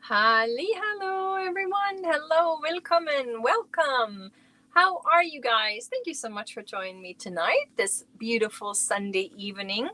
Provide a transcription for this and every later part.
Hello everyone. Hello, welcome. How are you guys? Thank you so much for joining me tonight, this beautiful Sunday evening.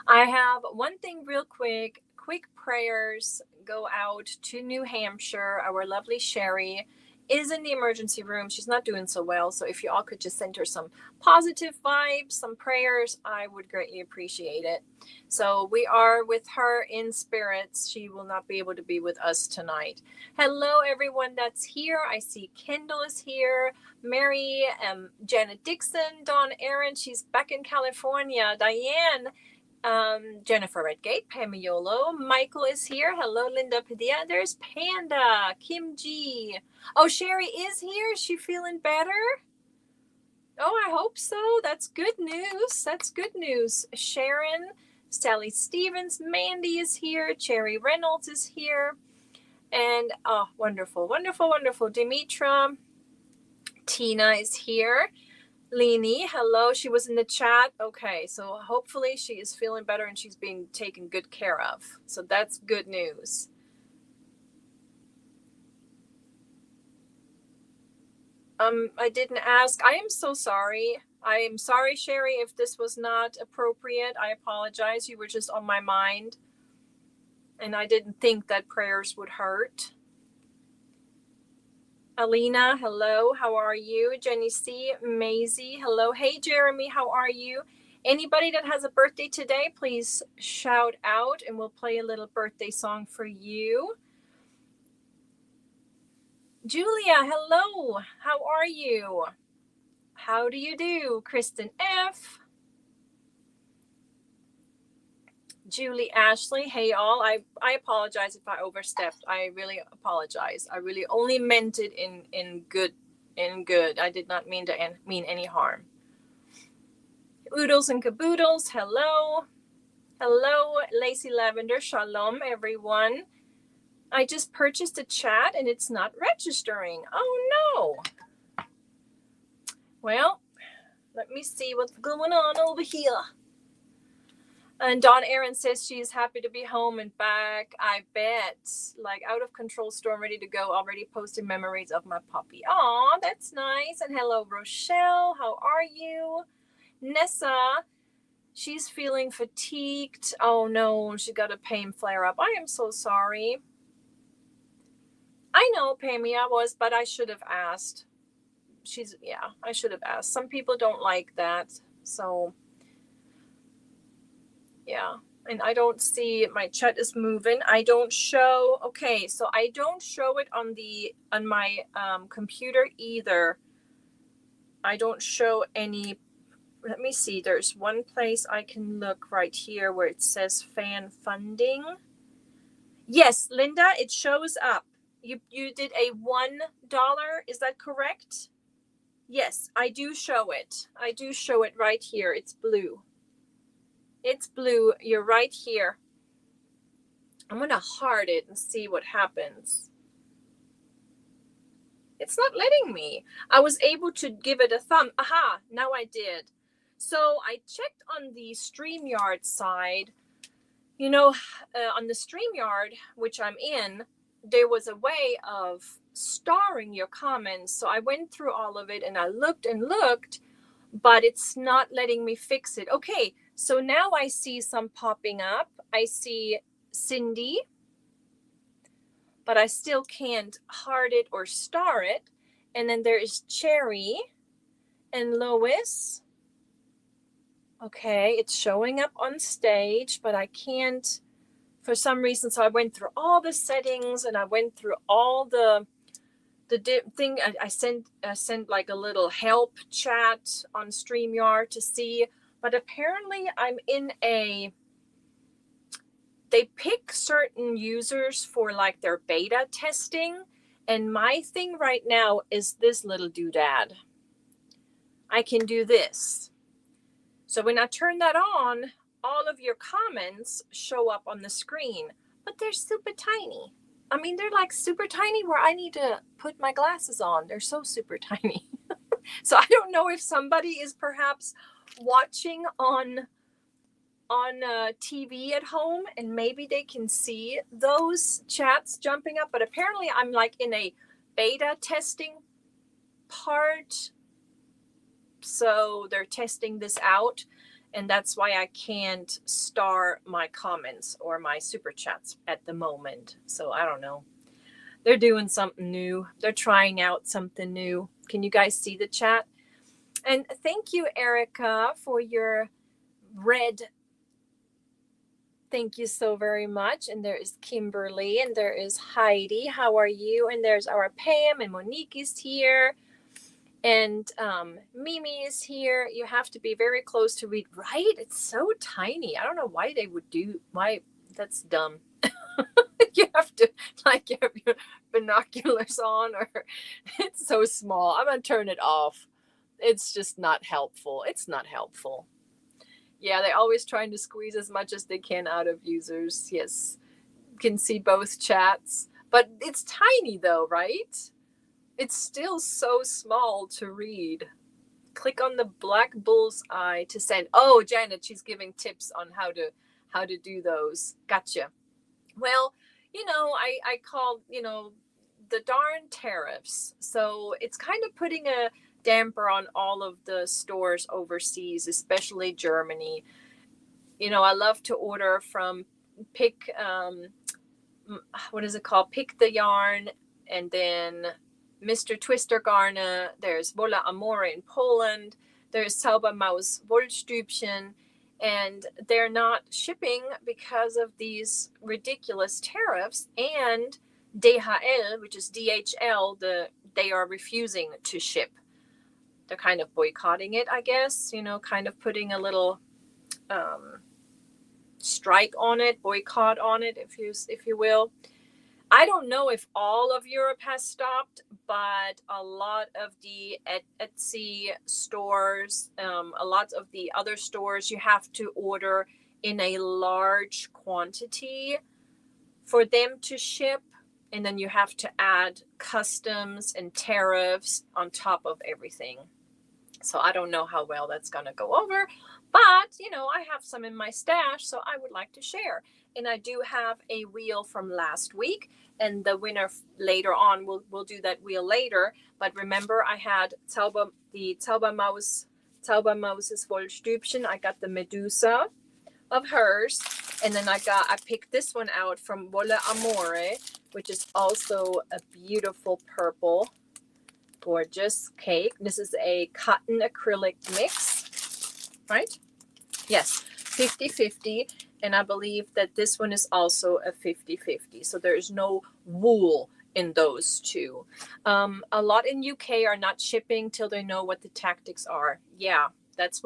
I have one thing real quick. Quick prayers go out to New Hampshire. Our lovely Sherry is in the emergency room. She's not doing so well. So if you all could just send her some positive vibes, some prayers, I would greatly appreciate it. So we are with her in spirits. She will not be able to be with us tonight. Hello, everyone that's here. I see Kendall is here. Mary, Janet Dixon, Dawn Aaron. She's back in California. Diane. Jennifer Redgate, Pamiolo, Michael is here. Hello, Linda Padilla. There's Panda, Kim G. Oh, Sherry is here. Is she feeling better? Oh, I hope so. That's good news. That's good news. Sharon, Sally Stevens, Mandy is here. Cherry Reynolds is here. And oh, wonderful, wonderful, wonderful. Demetra, Tina is here. Leanie, hello. She was in the chat. Okay, so hopefully she is feeling better and she's being taken good care of. So that's good news. I didn't ask. I am so sorry. I am sorry, Sherry, if this was not appropriate. I apologize. You were just on my mind. And I didn't think that prayers would hurt. Alina, hello. How are you? Jenny C, Maisie, hello. Hey, Jeremy, how are you? Anybody that has a birthday today, please shout out and we'll play a little birthday song for you. Julia, hello. How are you? How do you do? Kristen F. Julie Ashley, hey all. I apologize if I overstepped. I really apologize. I really only meant it in good. I did not mean to mean any harm. Oodles and caboodles, hello. Hello, Lacey Lavender, shalom everyone. I just purchased a chat and it's not registering. Oh no. Well, let me see what's going on over here. And Dawn Aaron says she is happy to be home and back. I bet. Like out of control storm, ready to go. Already posted memories of my puppy. Aw, that's nice. And hello, Rochelle. How are you? Nessa, she's feeling fatigued. Oh no, she got a pain flare up. I am so sorry. I know, Pammy, I was, but I should have asked. I should have asked. Some people don't like that. So yeah, and I don't see my chat is moving. I don't show. Okay, so I don't show it on my computer either. I don't show any. Let me see. There's one place I can look right here where it says fan funding. Yes, Linda, it shows up. You did a $1. Is that correct? Yes, I do show it. I do show it right here. It's blue. It's blue. You're right here. I'm going to heart it and see what happens. It's not letting me. I was able to give it a thumb. Aha, now I did. So I checked on the StreamYard side. You know, on the StreamYard, which I'm in, there was a way of starring your comments. So I went through all of it and I looked and looked, but it's not letting me fix it. Okay, so now I see some popping up. I see Cindy, but I still can't heart it or star it. And then there is Cherry and Lois. Okay, it's showing up on stage, but I can't for some reason. So I went through all the settings and I went through all the thing. I sent like a little help chat on StreamYard to see, but apparently I'm in they pick certain users for like their beta testing. And my thing right now is this little doodad. I can do this. So when I turn that on, all of your comments show up on the screen, but they're super tiny. I mean, they're like super tiny where I need to put my glasses on. They're so super tiny. So I don't know if somebody is perhaps watching on TV at home, and maybe they can see those chats jumping up. But apparently I'm like in a beta testing part, so they're testing this out, and that's why I can't star my comments or my super chats at the moment. So I don't know. They're doing something new. They're trying out something new. Can you guys see the chat? And thank you, Erica, for your red. Thank you so very much. And there is Kimberly, and there is Heidi. How are you? And there's our Pam, and Monique is here. And Mimi is here. You have to be very close to read, right? It's so tiny. I don't know why they would why. That's dumb. You have to like have your binoculars on, or it's so small. I'm going to turn it off. It's just not helpful. It's not helpful. Yeah, they're always trying to squeeze as much as they can out of users. Yes, you can see both chats. But it's tiny though, right? It's still so small to read. Click on the black bull's eye to send. Oh, Janet, she's giving tips on how to do those. Gotcha. Well, I called, the darn tariffs. So it's kind of putting a damper on all of the stores overseas, especially Germany. I love to order from Pick, what is it called? Pick the Yarn, and then Mr. Twister Garne. There's Wolle Amore in Poland. There's Zaubermaus Wollstübchen. And they're not shipping because of these ridiculous tariffs. And DHL, which is DHL, they are refusing to ship. They're kind of boycotting it, I guess, kind of putting a little strike on it, boycott on it, if you will. I don't know if all of Europe has stopped, but a lot of the Etsy stores, a lot of the other stores, you have to order in a large quantity for them to ship. And then you have to add customs and tariffs on top of everything. So I don't know how well that's going to go over, but I have some in my stash, so I would like to share. And I do have a wheel from last week, and the winner later on, we'll do that wheel later. But remember, I had the Zaubermaus's Wollstübchen. I got the Medusa of hers, and then I picked this one out from Wolle Amore, which is also a beautiful purple, gorgeous cake. This is a cotton acrylic mix, right? Yes, 50-50. And I believe that this one is also a 50-50. So there is no wool in those two. A lot in UK are not shipping till they know what the tactics are. Yeah, that's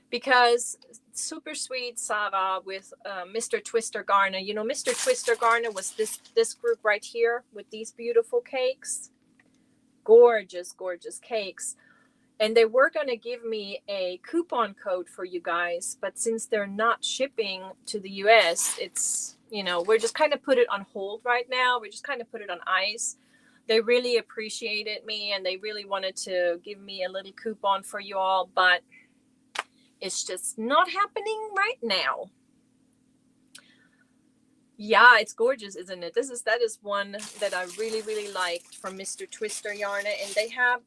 because super sweet Sarah with Mr. Twister Garne. Mr. Twister Garne was this group right here with these beautiful cakes. Gorgeous, gorgeous cakes. And they were going to give me a coupon code for you guys, but since they're not shipping to the US, it's, we're just kind of put it on hold right now. We just kind of put it on ice. They really appreciated me, and they really wanted to give me a little coupon for you all, but it's just not happening right now. Yeah, it's gorgeous, isn't it? That is one that I really, really liked from Mr. Twister Yarn, and they have,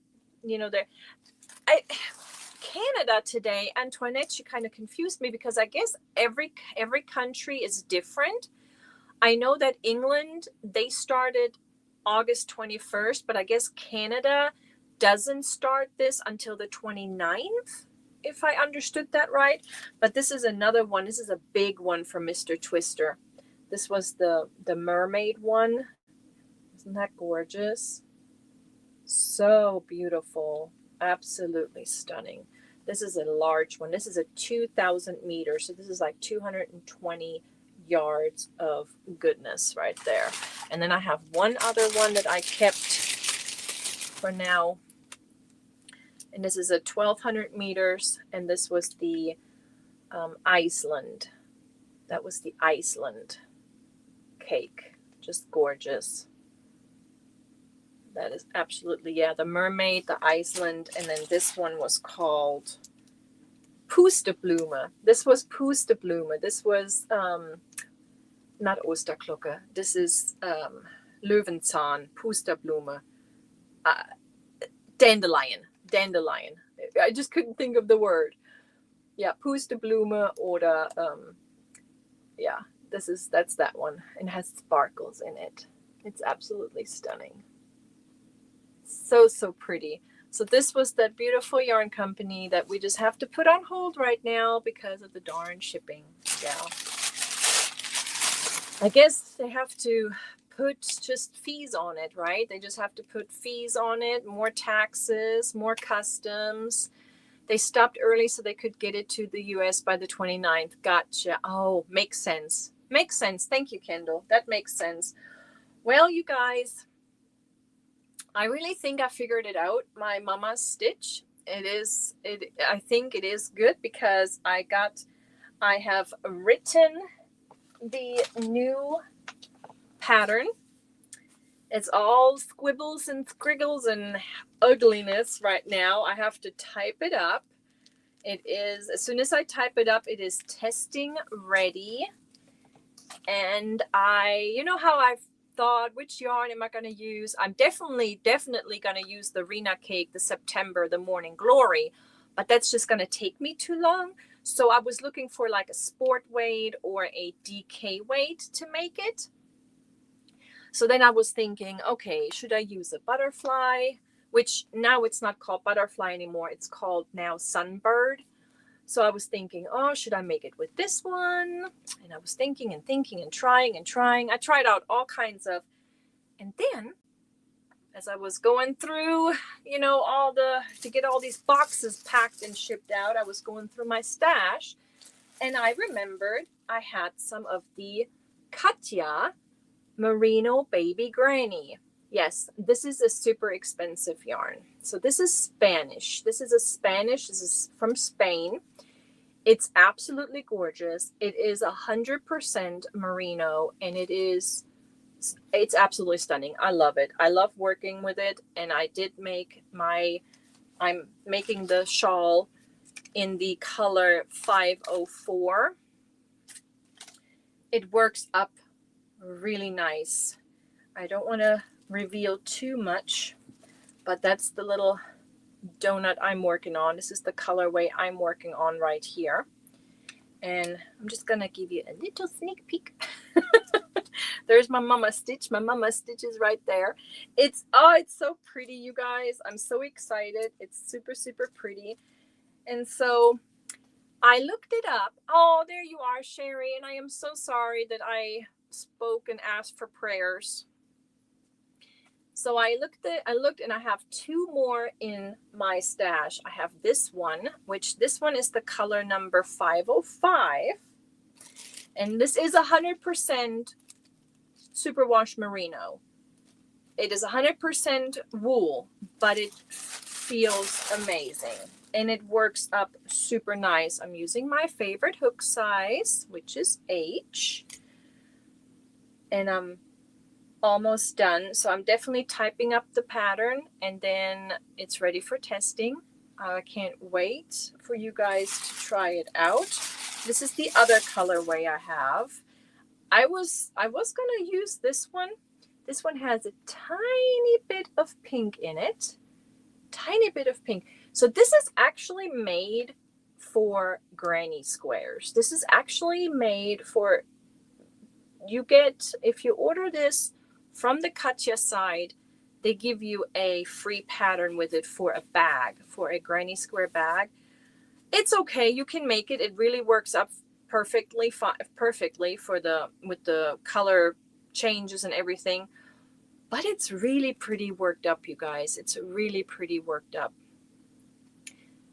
Canada today, Antoinette, she kind of confused me because I guess every country is different. I know that England, they started August 21st, but I guess Canada doesn't start this until the 29th, if I understood that right. But this is another one. This is a big one from Mr. Twister. This was the mermaid one. Isn't that gorgeous? So beautiful. Absolutely stunning. This is a large one. This is a 2,000 meters. So this is like 220 yards of goodness right there. And then I have one other one that I kept for now. And this is a 1,200 meters. And this was the Iceland. That was the Iceland cake. Just gorgeous. That is absolutely, yeah, the mermaid, the Iceland, and then this one was called, Pusteblume. This was Pusteblume. This was not Osterglocke. This is Löwenzahn, Pusteblume, dandelion. Dandelion. I just couldn't think of the word. Yeah, Pusteblume oder yeah, that's that one, and it has sparkles in it. It's absolutely stunning. So pretty. So this was that beautiful yarn company that we just have to put on hold right now because of the darn shipping. Yeah. I guess they have to put just fees on it, right? They just have to put fees on it, more taxes, more customs. They stopped early so they could get it to the US by the 29th. Gotcha. Oh, makes sense. Makes sense. Thank you, Kendall. That makes sense. Well, you guys, I really think I figured it out. My mama's stitch. I think it is good because I have written the new pattern. It's all squibbles and scriggles and ugliness right now. I have to type it up. It is, as soon as I type it up, it is testing ready. And you know how I've thought, which yarn am I going to use? I'm definitely going to use the Rena Cake, the September, the Morning Glory, but that's just going to take me too long. So I was looking for like a sport weight or a DK weight to make it. So then I was thinking, okay, should I use a butterfly? Which now it's not called butterfly anymore. It's called now Sunbird. So I was thinking, oh, should I make it with this one? And I was thinking and trying. I tried out all kinds of, and then as I was going through, to get all these boxes packed and shipped out, I was going through my stash and I remembered I had some of the Katja Merino Baby Granny. Yes, this is a super expensive yarn. So this is Spanish. This is from Spain. It's absolutely gorgeous. It is 100% merino, and it's absolutely stunning. I love it. I love working with it, and I'm making the shawl in the color 504. It works up really nice. I don't want to reveal too much, but that's the little donut I'm working on. This is the colorway I'm working on right here, and I'm just gonna give you a little sneak peek. There's my mama stitch. My mama stitch is right there. It's so pretty, you guys. I'm so excited. It's super pretty. And so I looked it up. Oh, there you are, Sherry. And I am so sorry that I spoke and asked for prayers. So I looked and I have two more in my stash. I have this one, which this one is the color number 505. And this is 100% superwash merino. It is 100% wool, but it feels amazing. And it works up super nice. I'm using my favorite hook size, which is H. And I'm almost done. So I'm definitely typing up the pattern, and then it's ready for testing. I can't wait for you guys to try it out. This is the other colorway I have. I was going to use this one. This one has a tiny bit of pink in it. Tiny bit of pink. So this is actually made for granny squares. This is actually made for, if you order this from the Katja side, they give you a free pattern with it for a bag, for a granny square bag. It's okay. You can make it. It really works up perfectly with the color changes and everything. But it's really pretty worked up, you guys. It's really pretty worked up.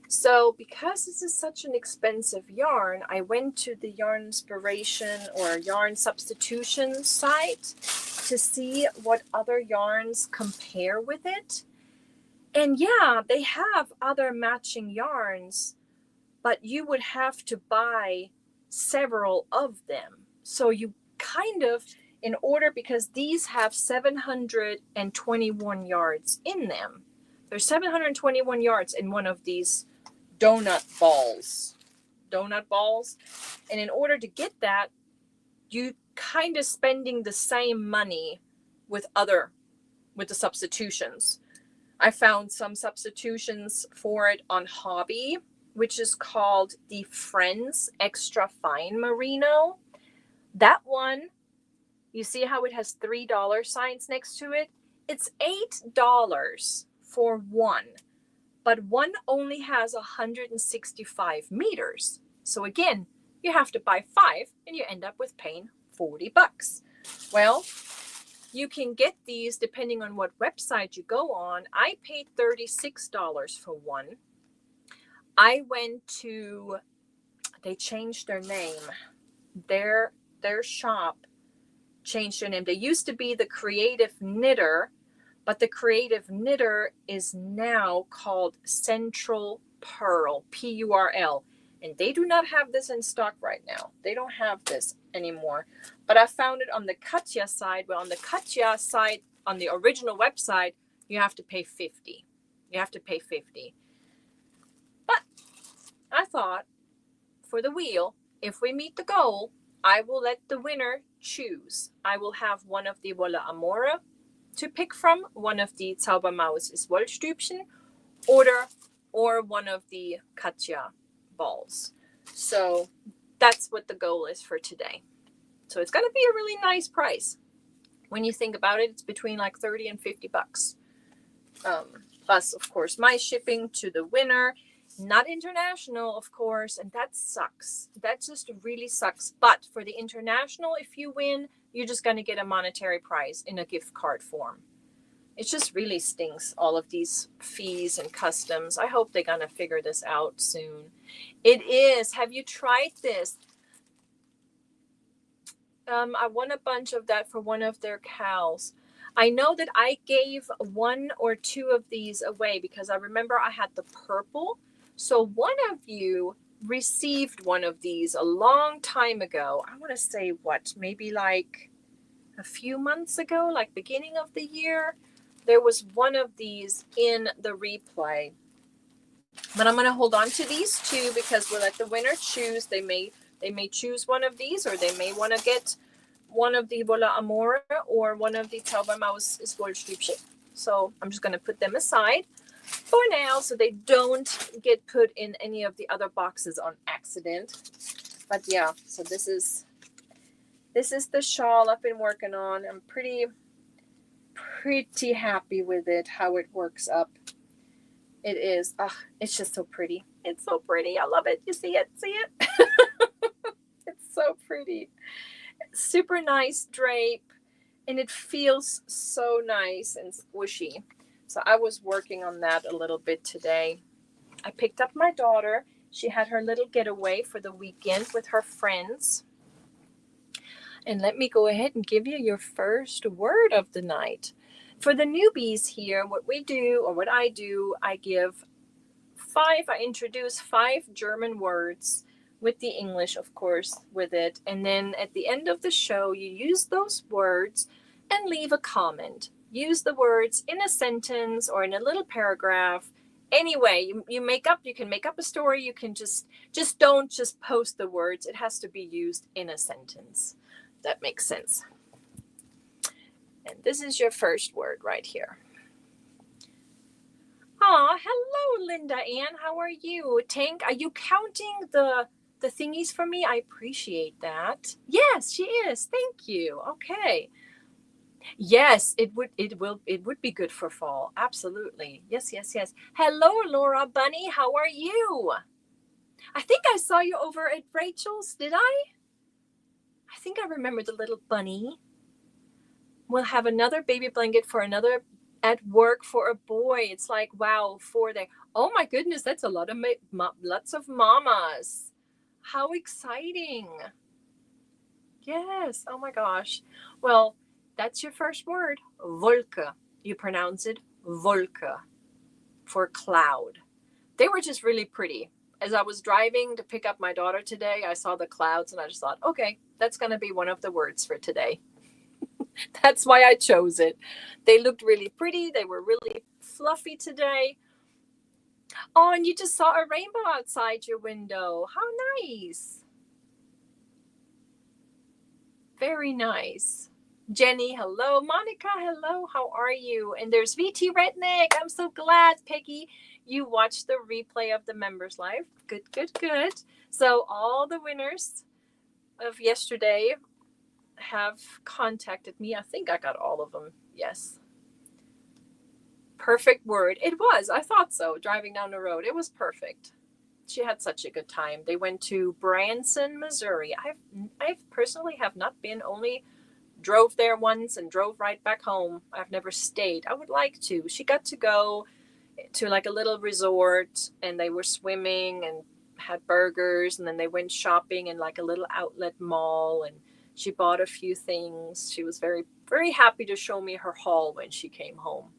So because this is such an expensive yarn, I went to the Yarn Inspiration or Yarn Substitution site to see what other yarns compare with it. And yeah, they have other matching yarns, but you would have to buy several of them. So you kind of, in order, because these have 721 yards in them. There's 721 yards in one of these donut balls. donut balls. And in order to get that, you kind of spending the same money with the substitutions. I found some substitutions for it on Hobby, which is called the Friends Extra Fine Merino. That one, you see how it has $3 signs next to it? It's $8 for one, but one only has 165 meters. So again, you have to buy 5 and you end up with paying $40. Well, you can get these depending on what website you go on. I paid $36 for one. I went to, they changed their name. Their shop changed their name. They used to be the Creative Knitter, but the Creative Knitter is now called Central Purl, Purl. And they do not have this in stock right now. They don't have this anymore. But I found it on the Katja side. Well, on the Katja side, on the original website, you have to pay $50. You have to pay $50. But I thought, for the wheel, if we meet the goal, I will let the winner choose. I will have one of the Wolle Amore to pick from, one of the Zaubermaus ist Wollstübchen, or one of the Katja balls. So that's what the goal is for today. So it's going to be a really nice price. When you think about it, it's between like $30 and $50. Plus, of course, my shipping to the winner. Not international, of course, and that sucks. That just really sucks. But for the international, if you win, you're just going to get a monetary prize in a gift card form. It just really stinks, all of these fees and customs. I hope they're going to figure this out soon. It is. Have you tried this? I won a bunch of that for one of their cows. I know that I gave 1 or 2 of these away because I remember I had the purple. So one of you received one of these a long time ago. I want to say maybe like a few months ago, like beginning of the year. There was one of these in the replay. But I'm going to hold on to these 2 because we'll let the winner choose. They may choose one of these, or they may want to get one of the Wolle Amore or one of the Zaubermaus ist Wollstübchen. So I'm just going to put them aside for now so they don't get put in any of the other boxes on accident. But yeah, so this is the shawl I've been working on. I'm pretty happy with it, how it works up. It is. It's just so pretty. It's so pretty. I love it. You see it? See it? It's so pretty. Super nice drape. And it feels so nice and squishy. So I was working on that a little bit today. I picked up my daughter. She had her little getaway for the weekend with her friends. And let me go ahead and give you your first word of the night. For the newbies here, what we do, or what I do, I introduce 5 German words with the English, of course, with it. And then at the end of the show, you use those words and leave a comment. Use the words in a sentence or in a little paragraph. Anyway, you can make up a story. You can just don't just post the words. It has to be used in a sentence. That makes sense. And this is your first word right here. Hello, Linda Ann. How are you? Tank, are you counting the thingies for me? I appreciate that. Yes, she is. Thank you. Okay. Yes, it would be good for fall. Absolutely. Yes. Hello, Laura Bunny. How are you? I think I saw you over at Rachel's. Did I? I think I remember the little bunny. We'll have another baby blanket for another at work for a boy. It's like, wow, 4 there. Oh my goodness, that's a lot of lots of mamas. How exciting. Yes. Oh my gosh. Well, that's your first word. Wolke. You pronounce it Wolke for cloud. They were just really pretty. As I was driving to pick up my daughter today, I saw the clouds and I just thought, okay, that's going to be one of the words for today. That's why I chose it. They looked really pretty. They were really fluffy today. Oh, and you just saw a rainbow outside your window. How nice. Very nice. Jenny, hello. Monica, hello. How are you? And there's VT Redneck. I'm so glad, Peggy, you watched the replay of the members live. Good, good, good. So all the winners of yesterday have contacted me. I think I got all of them. Yes. Perfect word. It was. I thought so. Driving down the road. It was perfect. She had such a good time. They went to Branson, Missouri. I personally have not been, only drove there once and drove right back home. I've never stayed. I would like to. She got to go to like a little resort, and they were swimming and had burgers, and then they went shopping in like a little outlet mall, and she bought a few things. She was very, very happy to show me her haul when she came home.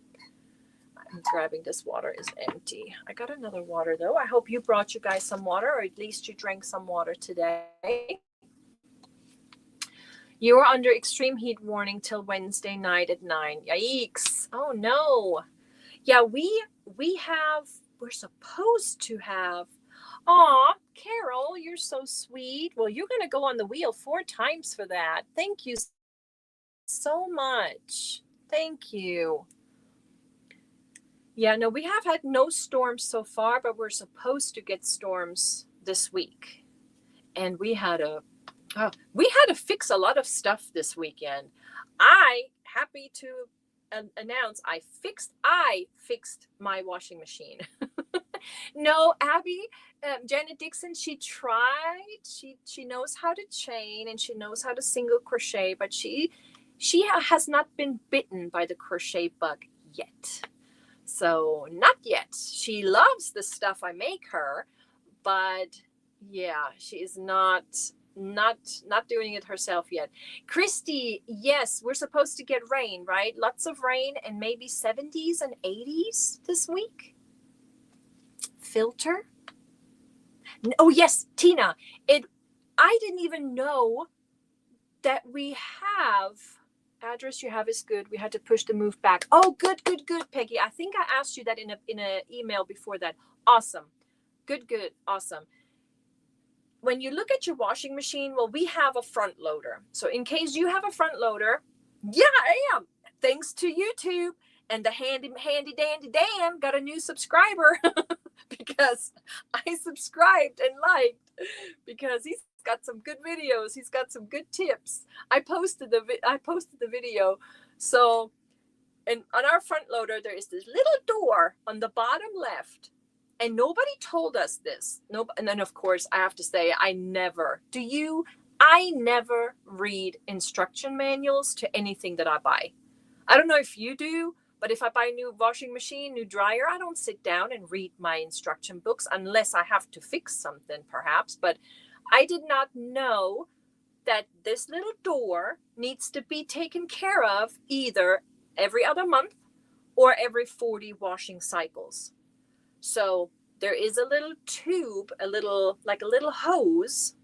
I'm grabbing this water is empty. I got another water though. I hope you brought you guys some water, or at least you drank some water today. You are under extreme heat warning till Wednesday night at 9. Yikes. Oh no. Yeah, we're supposed to have. Aw, Carol, you're so sweet. Well, you're going to go on the wheel 4 times for that. Thank you so much. Thank you. Yeah, no, we have had no storms so far, but we're supposed to get storms this week. And we had to fix a lot of stuff this weekend. Happy to announce I fixed my washing machine. No, Abby, Janet Dixon, she tried. She knows how to chain and she knows how to single crochet, but she has not been bitten by the crochet bug yet. So not yet. She loves the stuff I make her, but yeah, she is not doing it herself yet. Christy, yes, we're supposed to get rain, right? Lots of rain and maybe 70s and 80s this week. Filter. Oh yes, Tina. I didn't even know that we have address you have is good. We had to push the move back. Oh, good, Peggy. I think I asked you that in a email before that. Awesome. Good, awesome. When you look at your washing machine, well, we have a front loader. So in case you have a front loader, yeah, I am. Thanks to YouTube and the handy dandy Dan got a new subscriber because I subscribed and liked, because he's got some good videos. He's got some good tips. I posted the video. So, and on our front loader, there is this little door on the bottom left. And nobody told us this. And then, of course, I have to say, I never read instruction manuals to anything that I buy. I don't know if you do, but if I buy a new washing machine, new dryer, I don't sit down and read my instruction books unless I have to fix something, perhaps. But I did not know that this little door needs to be taken care of either every other month or every 40 washing cycles. So there is a little tube, like a little hose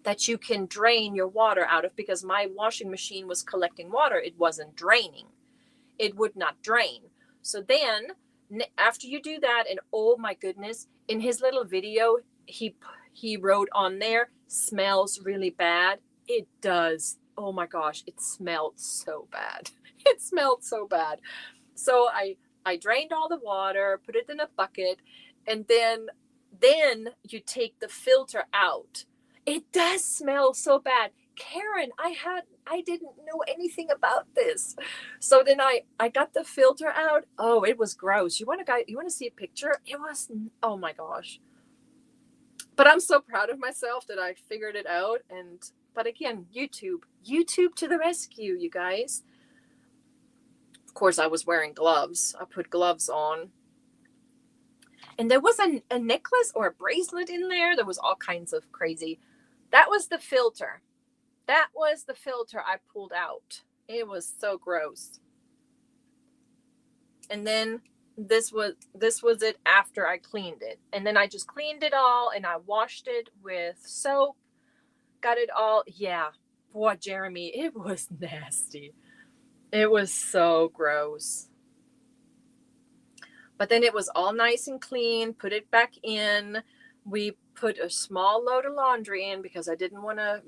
that you can drain your water out of, because my washing machine was collecting water. It wasn't draining. It would not drain. So then after you do that, and oh my goodness, in his little video, he wrote on there, smells really bad. It does. Oh my gosh, it smelled so bad. It smelled so bad. So I drained all the water, put it in a bucket, and then you take the filter out. It does smell so bad. Karen, I didn't know anything about this. So then I got the filter out. Oh, it was gross. You want to see a picture? It was, oh my gosh. But I'm so proud of myself that I figured it out. But again, YouTube to the rescue, you guys. Of course, I was wearing gloves. I put gloves on. And there was a necklace or a bracelet in there. There was all kinds of crazy. That was the filter. That was the filter I pulled out. It was so gross. And then this was it after I cleaned it. And then I just cleaned it all and I washed it with soap. Got it all. Yeah. Boy, Jeremy, it was nasty. It was so gross. But then it was all nice and clean, put it back in. We put a small load of laundry in because I didn't want to,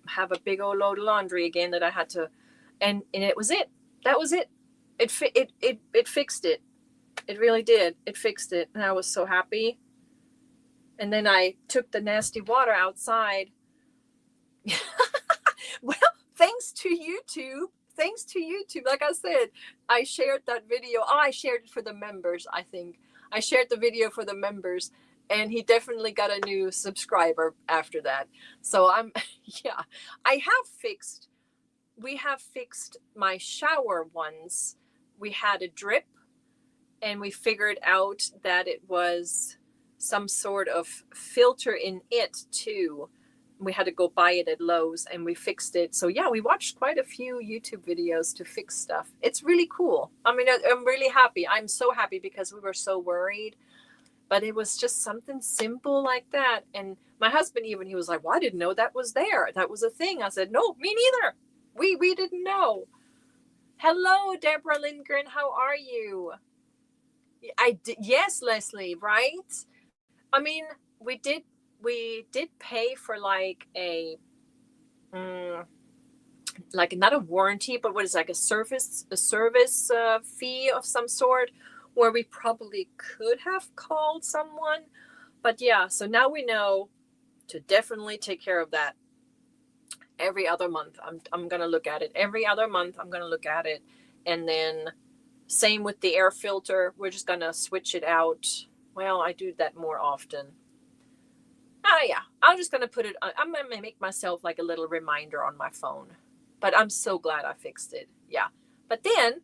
have a big old load of laundry again that I had to, and it was it. That was it. It fixed it. It really did. It fixed it. And I was so happy. And then I took the nasty water outside. Well, thanks to YouTube. Thanks to YouTube. Like I said, I shared that video. Oh, I shared it for the members, I think. I shared the video for the members, and he definitely got a new subscriber after that. So yeah, we have fixed my shower ones. We had a drip, and we figured out that it was some sort of filter in it too. We had to go buy it at Lowe's, and we fixed it. So yeah, we watched quite a few YouTube videos to fix stuff. It's really cool. I mean, I'm really happy. I'm so happy because we were so worried, but it was just something simple like that. And my husband he was like, well, I didn't know that was there. That was a thing. I said, no, me neither. We didn't know. Hello, Deborah Lindgren. How are you? Yes, Leslie, right? I mean, we did pay for like like not a warranty, but what is like a service fee of some sort, where we probably could have called someone. But yeah, so now we know to definitely take care of that every other month. I'm gonna look at it every other month. I'm gonna look at it, and then same with the air filter. We're just gonna switch it out. Well, I do that more often. Oh yeah, I'm just gonna put it. I'm gonna make myself like a little reminder on my phone. But I'm so glad I fixed it. Yeah. But then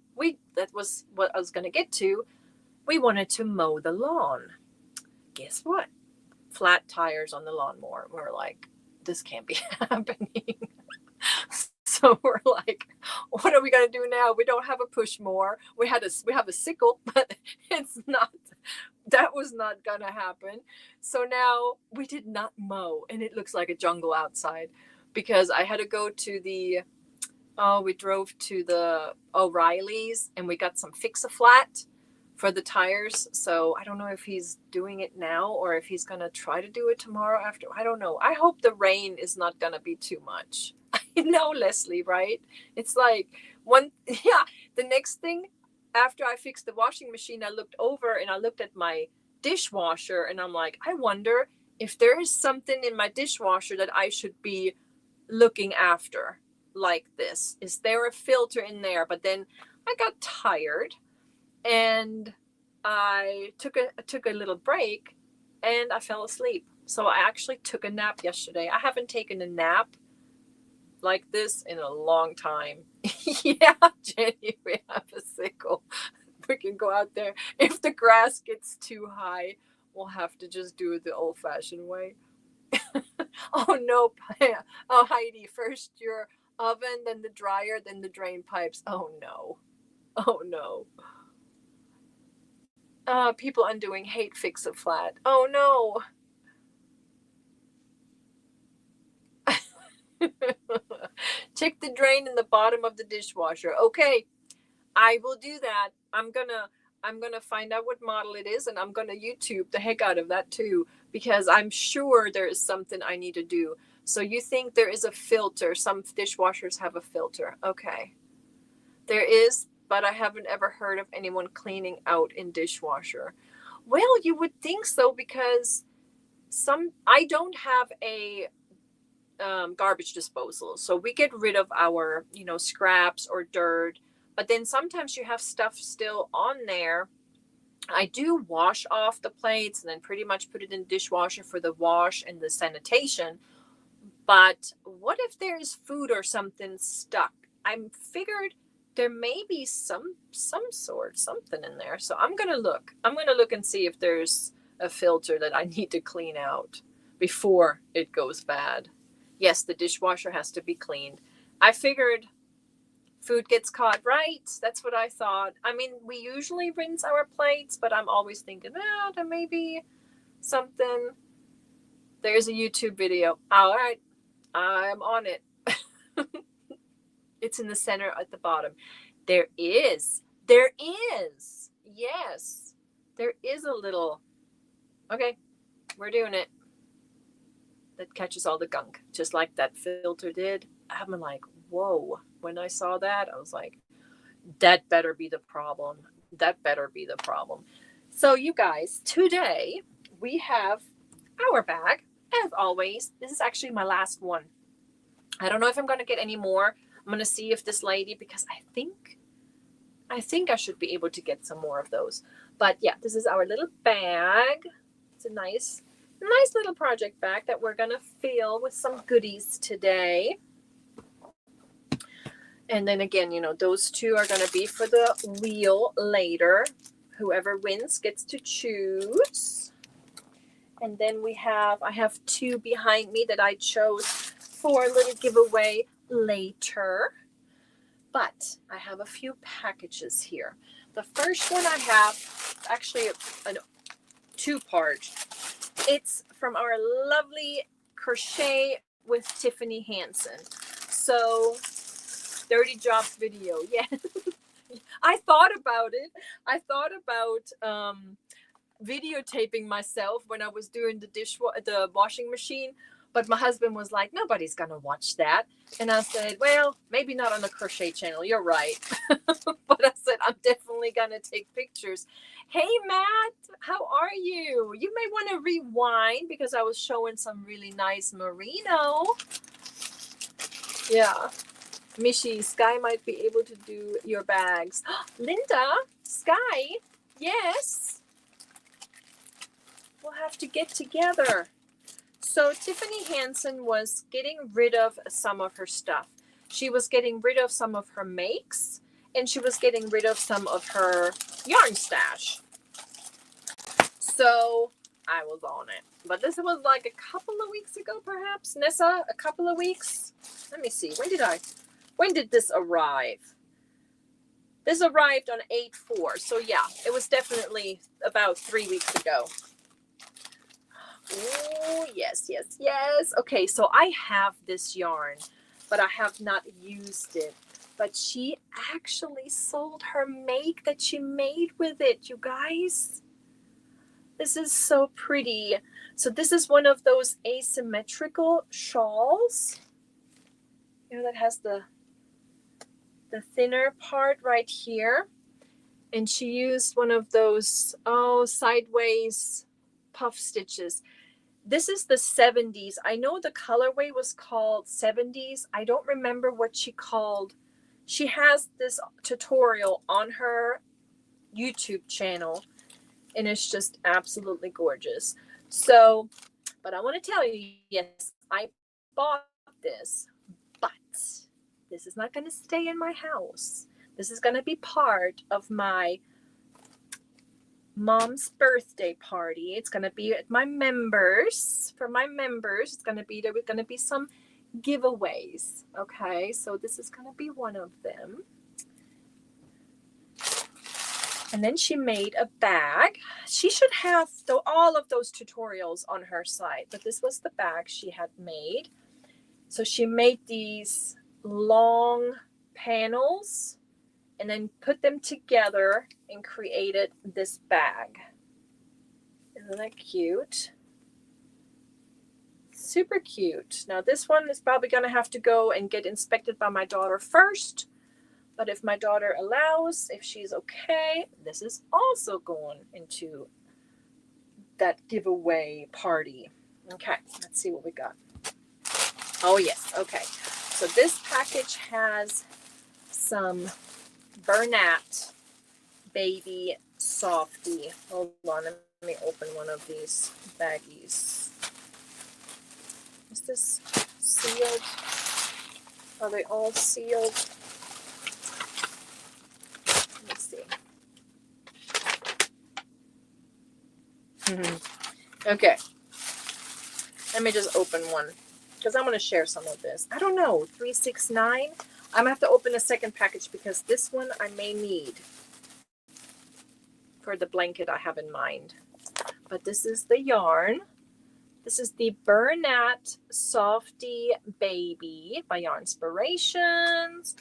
that was what I was gonna get to. We wanted to mow the lawn. Guess what? Flat tires on the lawnmower. We're like, this can't be happening. So we're like, what are we gonna do now? We don't have a push mower. We have a sickle, but it's not. That was not gonna happen. So now we did not mow, and it looks like a jungle outside because I had to go to we drove to the O'Reilly's, and we got some Fix-A-Flat for the tires. So I don't know if he's doing it now or if he's gonna try to do it tomorrow after. I don't know. I hope the rain is not gonna be too much. I know, Leslie, right? It's like the next thing after I fixed the washing machine, I looked over and I looked at my dishwasher, and I'm like, I wonder if there is something in my dishwasher that I should be looking after like this. Is there a filter in there? But then I got tired, and I took a little break, and I fell asleep. So I actually took a nap yesterday. I haven't taken a nap like this in a long time. Yeah, Jenny, we have a sickle. We can go out there. If the grass gets too high, we'll have to just do it the old-fashioned way. Oh no. Oh, Heidi, first your oven, then the dryer, then the drain pipes. Oh no. Oh no. People undoing hate Fix-A-Flat. Oh no. Check the drain in the bottom of the dishwasher. Okay, I will do that. I'm gonna find out what model it is, and I'm gonna YouTube the heck out of that too, because I'm sure there is something I need to do. So you think there is a filter? Some dishwashers have a filter. Okay, there is, but I haven't ever heard of anyone cleaning out in dishwasher. Well, you would think so, because I don't have a garbage disposal, so we get rid of our scraps or dirt, but then sometimes you have stuff still on there. I do wash off the plates and then pretty much put it in the dishwasher for the wash and the sanitation. But what if there's food or something stuck? I'm figured there may be something in there, so I'm gonna look and see if there's a filter that I need to clean out before it goes bad. Yes, the dishwasher has to be cleaned. I figured food gets caught, right? That's what I thought. I mean, we usually rinse our plates, but I'm always thinking, there may be something. There's a YouTube video. All right, I'm on it. It's in the center at the bottom. There is. Yes. there is a little, okay, we're doing it. That catches all the gunk, just like that filter did. I'm like, whoa. When I saw that, I was like, that better be the problem. That better be the problem. So you guys, today we have our bag. As always, this is actually my last one. I don't know if I'm going to get any more. I'm going to see if this lady, because I think I should be able to get some more of those. But yeah, this is our little bag. It's a nice little project bag that we're going to fill with some goodies today. And then again, you know, those two are going to be for the wheel later. Whoever wins gets to choose. And then I have two behind me that I chose for a little giveaway later. But I have a few packages here. The first one I have, actually a two-part. It's from our lovely Crochet with Tiffany Hansen. So, Dirty Jobs video, yeah. I thought about it. I thought about videotaping myself when I was doing the washing machine, but my husband was like, nobody's gonna watch that. And I said, well, maybe not on the Crochet channel, you're right. But I said, I'm definitely gonna take pictures. Hey Matt, how are you? You may want to rewind because I was showing some really nice merino. Yeah. Michi, Sky might be able to do your bags. Linda, Sky, yes. We'll have to get together. So Tiffany Hansen was getting rid of some of her stuff. She was getting rid of some of her makes, and she was getting rid of some of her yarn stash. So I was on it. But this was like a couple of weeks ago, perhaps. Nessa, a couple of weeks. Let me see. When did this arrive? This arrived on 8/4. So yeah, it was definitely about 3 weeks ago. Oh, yes, yes, yes. Okay, so I have this yarn, but I have not used it. But she actually sold her make that she made with it, you guys. This is so pretty. So this is one of those asymmetrical shawls. You know, that has the thinner part right here. And she used one of those, sideways puff stitches. This is the 70s. I know the colorway was called 70s. I don't remember what she called. She has this tutorial on her YouTube channel, and it's just absolutely gorgeous. So, but I want to tell you, yes, I bought this, but this is not going to stay in my house. This is going to be part of my mom's birthday party. It's going to be at my members. For my members, it's going to be, there are going to be some giveaways. Okay, so this is going to be one of them. And then she made a bag. She should have all of those tutorials on her site, but this was the bag she had made. So she made these long panels and then put them together and created this bag. Isn't that cute? Super cute. Now this one is probably going to have to go and get inspected by my daughter first. But if my daughter allows, if she's okay, this is also going into that giveaway party. Okay, let's see what we got. Oh, yes. Okay. So this package has some Bernat Baby Softy. Hold on. Let me open one of these baggies. Is this sealed? Are they all sealed? Okay, let me just open one because I'm going to share some of this. I don't know, 369. I'm going to have to open a second package because this one I may need for the blanket I have in mind. But this is the yarn. This is the Bernat Softy Baby by Yarnspirations.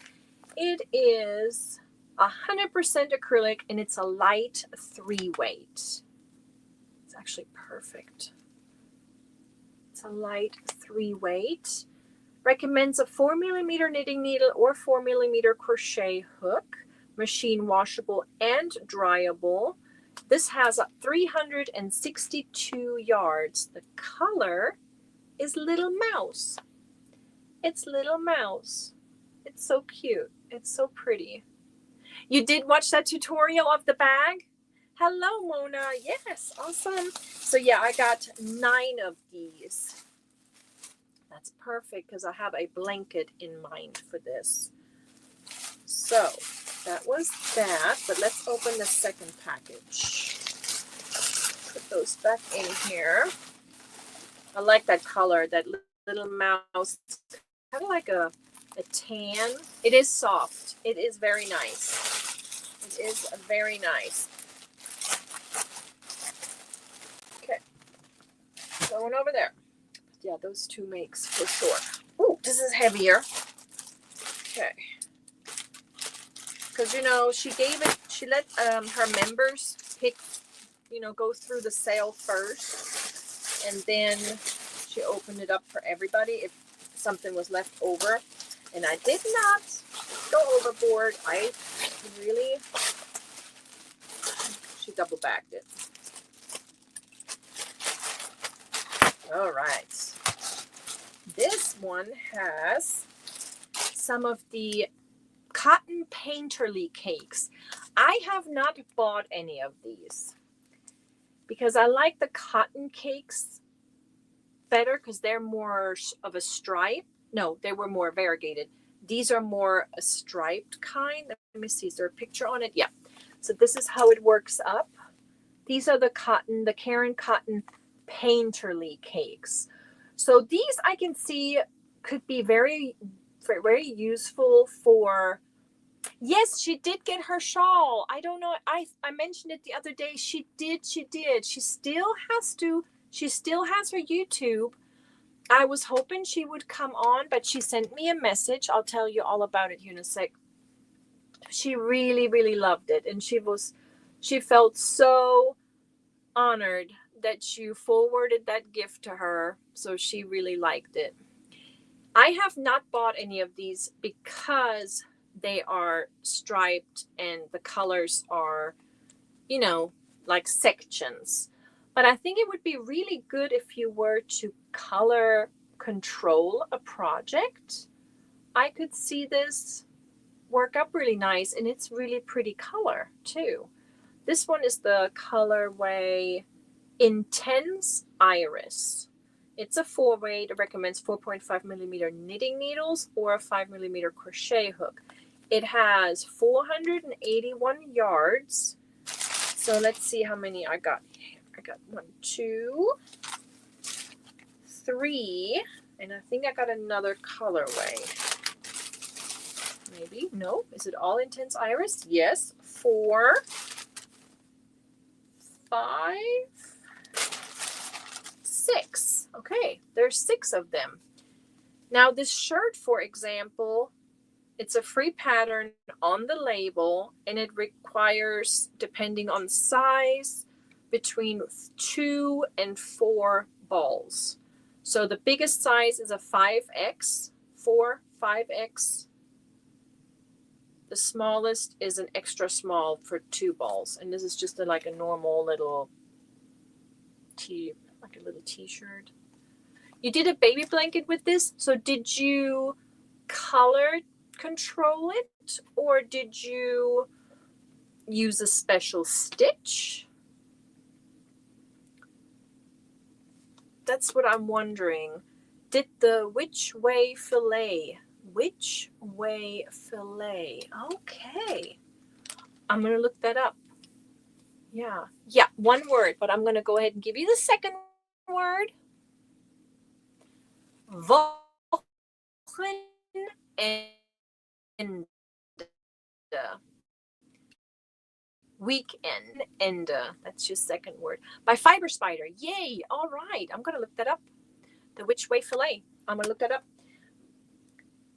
It is 100% acrylic, and it's a light 3-weight. It's actually perfect. It's a light 3-weight. Recommends a 4mm knitting needle or 4mm crochet hook, machine washable and dryable. This has 362 yards. The color is Little Mouse. It's Little Mouse. It's so cute. It's so pretty. You did watch that tutorial of the bag? Hello, Mona. Yes, awesome. So yeah, I got 9 of these. That's perfect because I have a blanket in mind for this. So that was that, but let's open the second package. Put those back in here. I like that color, that Little Mouse, kind of like a tan. It is soft. It is very nice. It is very nice. Okay, going over there. Yeah, those 2 makes for sure. Ooh, this is heavier. Okay. Because, you know, she let her members pick, you know, go through the sale first. And then she opened it up for everybody if something was left over. And I did not go overboard. She double bagged it. All right. This one has some of the cotton painterly cakes. I have not bought any of these because I like the cotton cakes better because they're more of a stripe. No, they were more variegated. These are more a striped kind. Let me see, is there a picture on it? Yeah. So this is how it works up. These are the Karen cotton painterly cakes. So these I can see could be very, very useful for. Yes, she did get her shawl. I don't know. I mentioned it the other day. She did. She still has her YouTube. I was hoping she would come on, but she sent me a message. I'll tell you all about it here in a sec. She really, really loved it. And she felt so honored that you forwarded that gift to her. So she really liked it. I have not bought any of these because they are striped and the colors are, you know, like sections. But I think it would be really good if you were to color control a project. I could see this work up really nice, and it's really pretty color too. This one is the colorway Intense Iris. It's a 4-weight. It recommends 4.5mm knitting needles or a 5mm crochet hook. It has 481 yards. So let's see how many I got. I got 1, 2, 3, and I think I got another colorway. Maybe. No. Is it all Intense Iris? Yes. 4, 5, 6. Okay, there's 6 of them. Now this shirt, for example, it's a free pattern on the label, and it requires, depending on size, between 2 and 4 balls. So the biggest size is a 5X, 5X. The smallest is an extra small for 2 balls. And this is just like a normal little like a little t-shirt. You did a baby blanket with this. So did you color control it, or did you use a special stitch? That's what I'm wondering. Did the Which Way Fillet? Which Way Fillet? Okay. I'm going to look that up. Yeah, 1 word, but I'm going to go ahead and give you the second word. Wochenende. Weekend. That's your second word. By Fiber Spider. Yay. All right. I'm going to look that up. The Which Way Fillet. I'm going to look that up.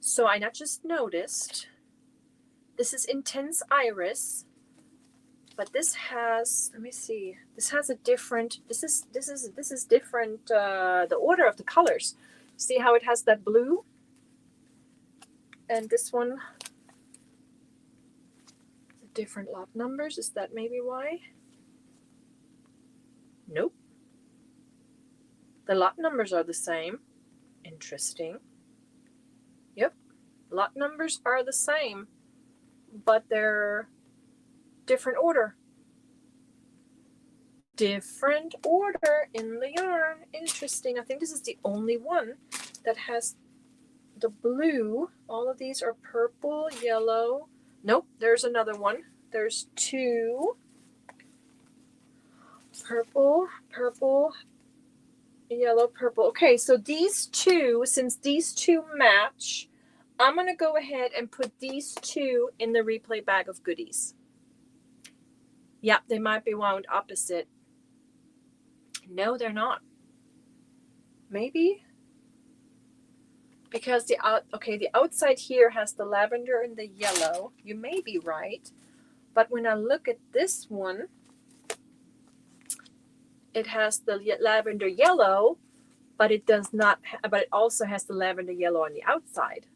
So I not just noticed This is Intense Iris, but this has, let me see, this has a different, this is different, the order of the colors. See how it has that blue? And this one, different lot numbers. Is that maybe why? Nope. The lot numbers are the same. Interesting. Yep. Lot numbers are the same, but they're different order. Different order in the yarn. Interesting. I think this is the only one that has the blue. All of these are purple, yellow. Nope, there's another one. There's two. Purple, purple, yellow, purple. Okay, so these two, since these two match, I'm going to go ahead and put these two in the replay bag of goodies. Yeah, they might be wound opposite. No, they're not. Maybe? Because the outside here has the lavender and the yellow. You may be right. But when I look at this one, it has the lavender yellow, but it does not, but it also has the lavender yellow on the outside.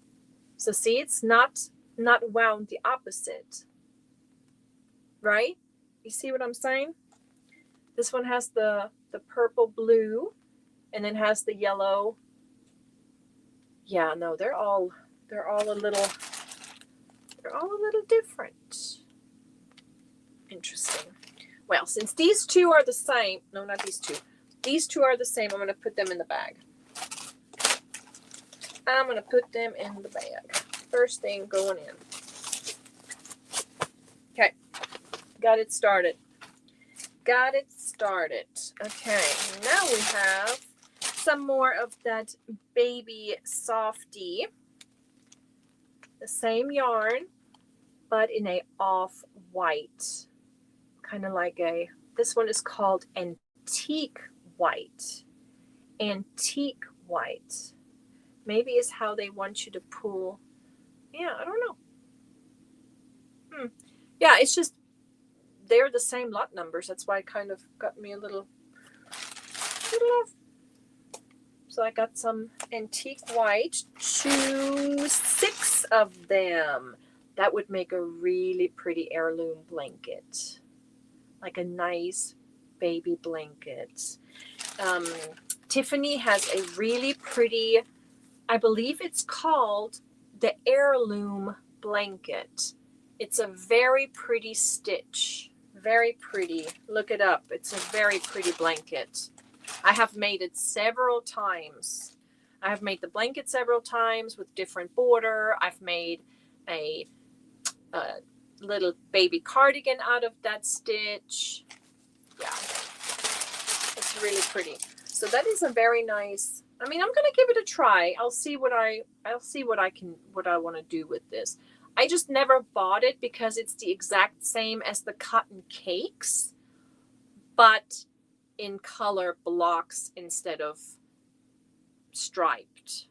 So see, it's not wound the opposite. Right? You see what I'm saying? This one has the purple blue and then has the yellow. Yeah, no, they're all a little different. Interesting. Well, since these two are the same, no, not these two. These two are the same. I'm going to put them in the bag. I'm going to put them in the bag. First thing going in. Okay. Got it started. Got it started. Okay. Now we have some more of that baby softy. The same yarn, but in a off-white. Kind of like a, this one is called antique white. Antique white. Maybe is how they want you to pull. Yeah, I don't know. Yeah, it's just, they're the same lot numbers. That's why it kind of got me a little off. So I got some antique white, 6 of them. That would make a really pretty heirloom blanket. Like a nice baby blanket. Tiffany has a really pretty, I believe it's called the heirloom blanket. It's a very pretty stitch. Very pretty. Look it up. It's a very pretty blanket. I have made it several times. I have made the blanket several times with different border. I've made a little baby cardigan out of that stitch. Yeah, it's really pretty. So that is a very nice. I mean, I'm gonna give it a try. I'll see what I want to do with this. I just never bought it because it's the exact same as the cotton cakes, but in color blocks instead of striped.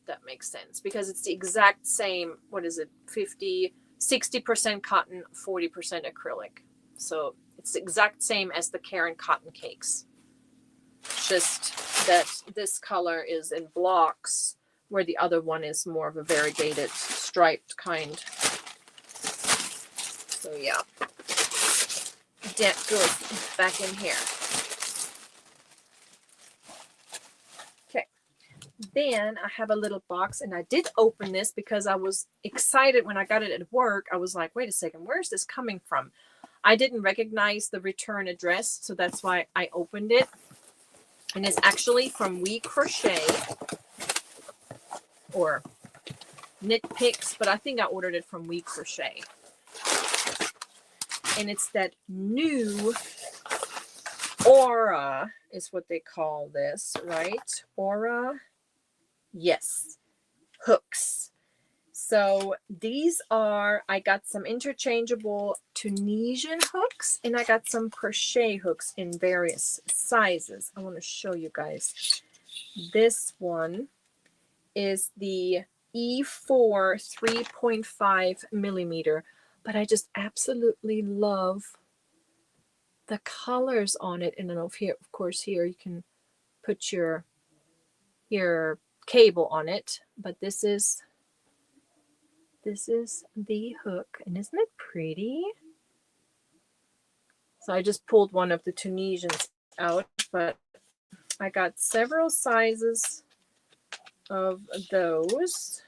That makes sense because it's the exact same. What is it? 60% cotton, 40% acrylic. So it's the exact same as the Karen cotton cakes. Just that this color is in blocks where the other one is more of a variegated striped kind. So yeah. That goes back in here. Okay. Then I have a little box, and I did open this because I was excited when I got it at work. I was like, wait a second, where's this coming from? I didn't recognize the return address, so that's why I opened it. And it's actually from We Crochet or Knit Picks, but I think I ordered it from We Crochet. And it's that new Aura is what they call this, right? Aura. Yes. Hooks. So these are, I got some interchangeable Tunisian hooks and I got some crochet hooks in various sizes. I want to show you guys. This one is the E4 3.5 millimeter, but I just absolutely love the colors on it. And then over here, of course, here you can put your cable on it, but this is the hook, and isn't it pretty? So I just pulled one of the Tunisians out, but I got several sizes of those.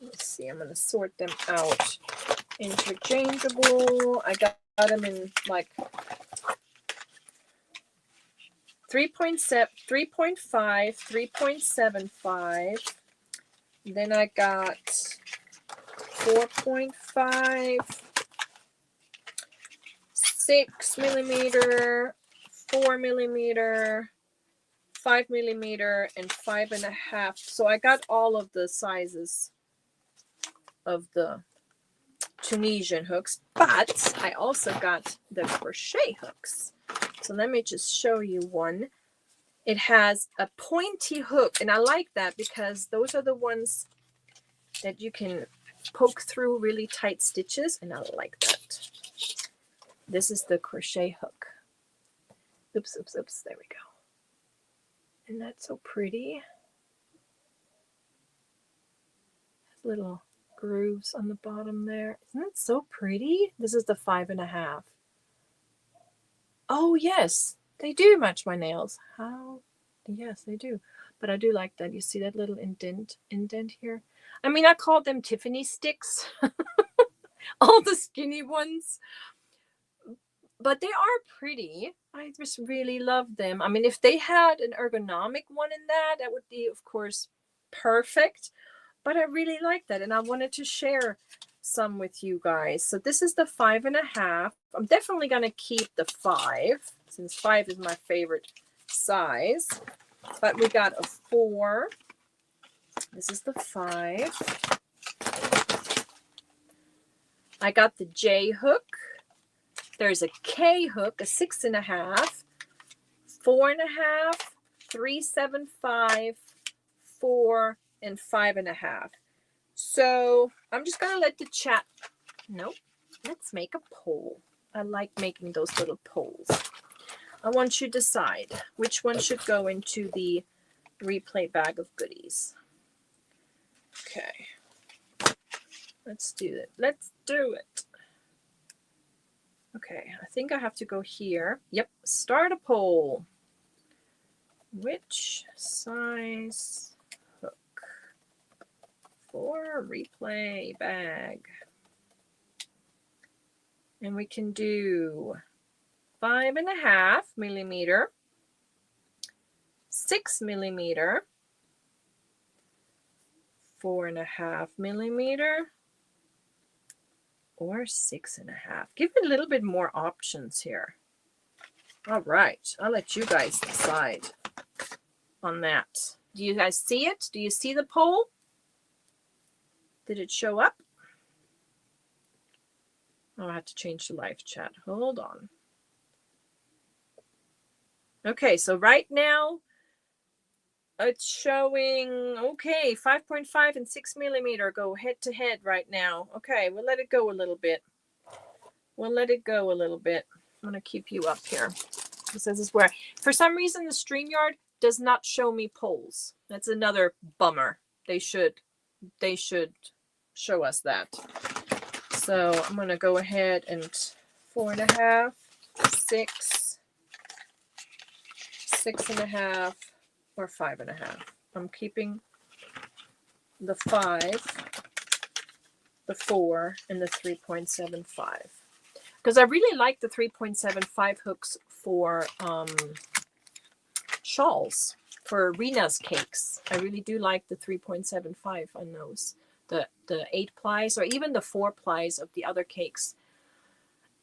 Let's see, I'm going to sort them out. Interchangeable. I got them in like 3.7, 3.5, 3.75. Then I got 4.5, 6 millimeter, 4 millimeter, 5 millimeter, and 5.5. So I got all of the sizes of the Tunisian hooks, but I also got the crochet hooks. So let me just show you one. It has a pointy hook, and I like that because those are the ones that you can poke through really tight stitches, and I like that. This is the crochet hook. Oops, oops, oops. There we go. Isn't that so pretty? Little grooves on the bottom there. Isn't that so pretty? This is the 5.5. Oh, yes. They do match my nails. How? Yes, they do. But I do like that. You see that little indent here? I mean, I call them Tiffany sticks. All the skinny ones. But they are pretty. I just really love them. I mean, if they had an ergonomic one in that, that would be, of course, perfect. But I really like that, and I wanted to share some with you guys. So this is the 5.5. I'm definitely going to keep the 5, since 5 is my favorite size. But we got a 4. This is the 5. I got the J hook. There's a K hook, a 6.5, 4.5, 3.75, 4, and 5.5. So I'm just gonna let the chat. Nope. Let's make a poll. I like making those little polls. I want you to decide which one should go into the replay bag of goodies. Okay. Let's do it. Let's do it. Okay, I think I have to go here. Yep, start a poll. Which size hook for replay bag? And we can do 5.5 millimeter, 6 millimeter, 4.5 millimeter, or 6.5. Give it a little bit more options here. All right, I'll let you guys decide on that. Do you guys see it? Do you see the poll? Did it show up? Oh, I have to change the live chat. Hold on. Okay, so right now it's showing, okay, 5.5 and 6 millimeter go head to head right now. Okay, we'll let it go a little bit. We'll let it go a little bit. I'm going to keep you up here. This is where, for some reason, the StreamYard does not show me polls. That's another bummer. They should show us that. So I'm going to go ahead and 4.5, 6, 6.5, or 5.5. I'm keeping the 5, the 4, and the 3.75. Because I really like the 3.75 hooks for shawls, for Rena's cakes. I really do like the 3.75 on those. The 8 plies, or even the 4 plies of the other cakes.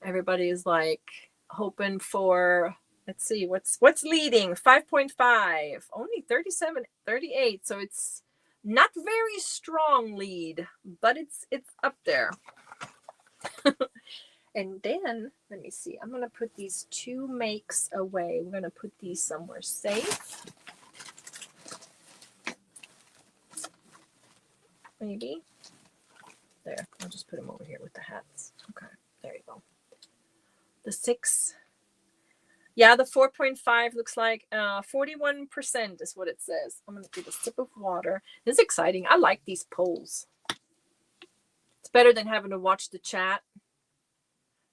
Everybody is like hoping for, let's see, what's leading? 5.5, only 37, 38. So it's not very strong lead, but it's up there. And then, let me see, I'm going to put these 2 makes away. We're going to put these somewhere safe. maybe. There, I'll just put them over here with the hats. Okay, there you go. The 6. Yeah, the 4.5 looks like 41% is what it says. I'm going to give a sip of water. This is exciting. I like these polls. It's better than having to watch the chat.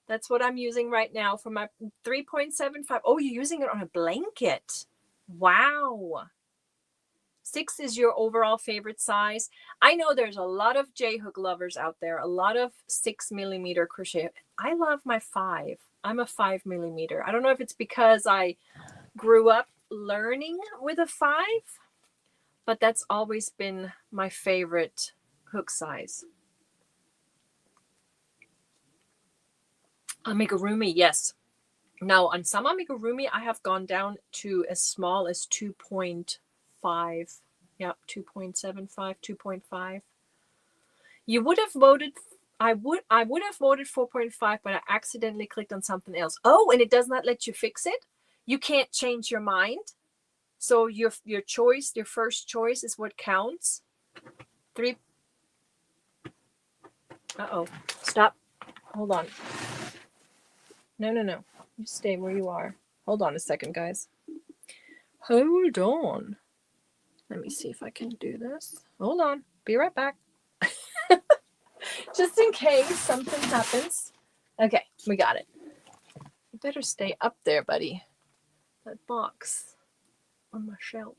That's what I'm using right now for my 3.75. Oh, you're using it on a blanket. Wow. 6 is your overall favorite size. I know there's a lot of J-hook lovers out there, a lot of 6mm crochet. I love my 5. I'm a 5mm. I don't know if it's because I grew up learning with a 5, but that's always been my favorite hook size. Amigurumi, yes. Now on some amigurumi, I have gone down to as small as 2.5. Yep, 2.75, 2.5. You would have voted. I would have voted 4.5, but I accidentally clicked on something else. Oh, and it does not let you fix it. You can't change your mind. So your choice, your first choice is what counts. 3. Uh-oh. Stop. Hold on. No. You stay where you are. Hold on a second, guys. Hold on. Let me see if I can do this. Hold on. Be right back. Just in case something happens. Okay, we got it. You better stay up there, buddy. That box on my shelf.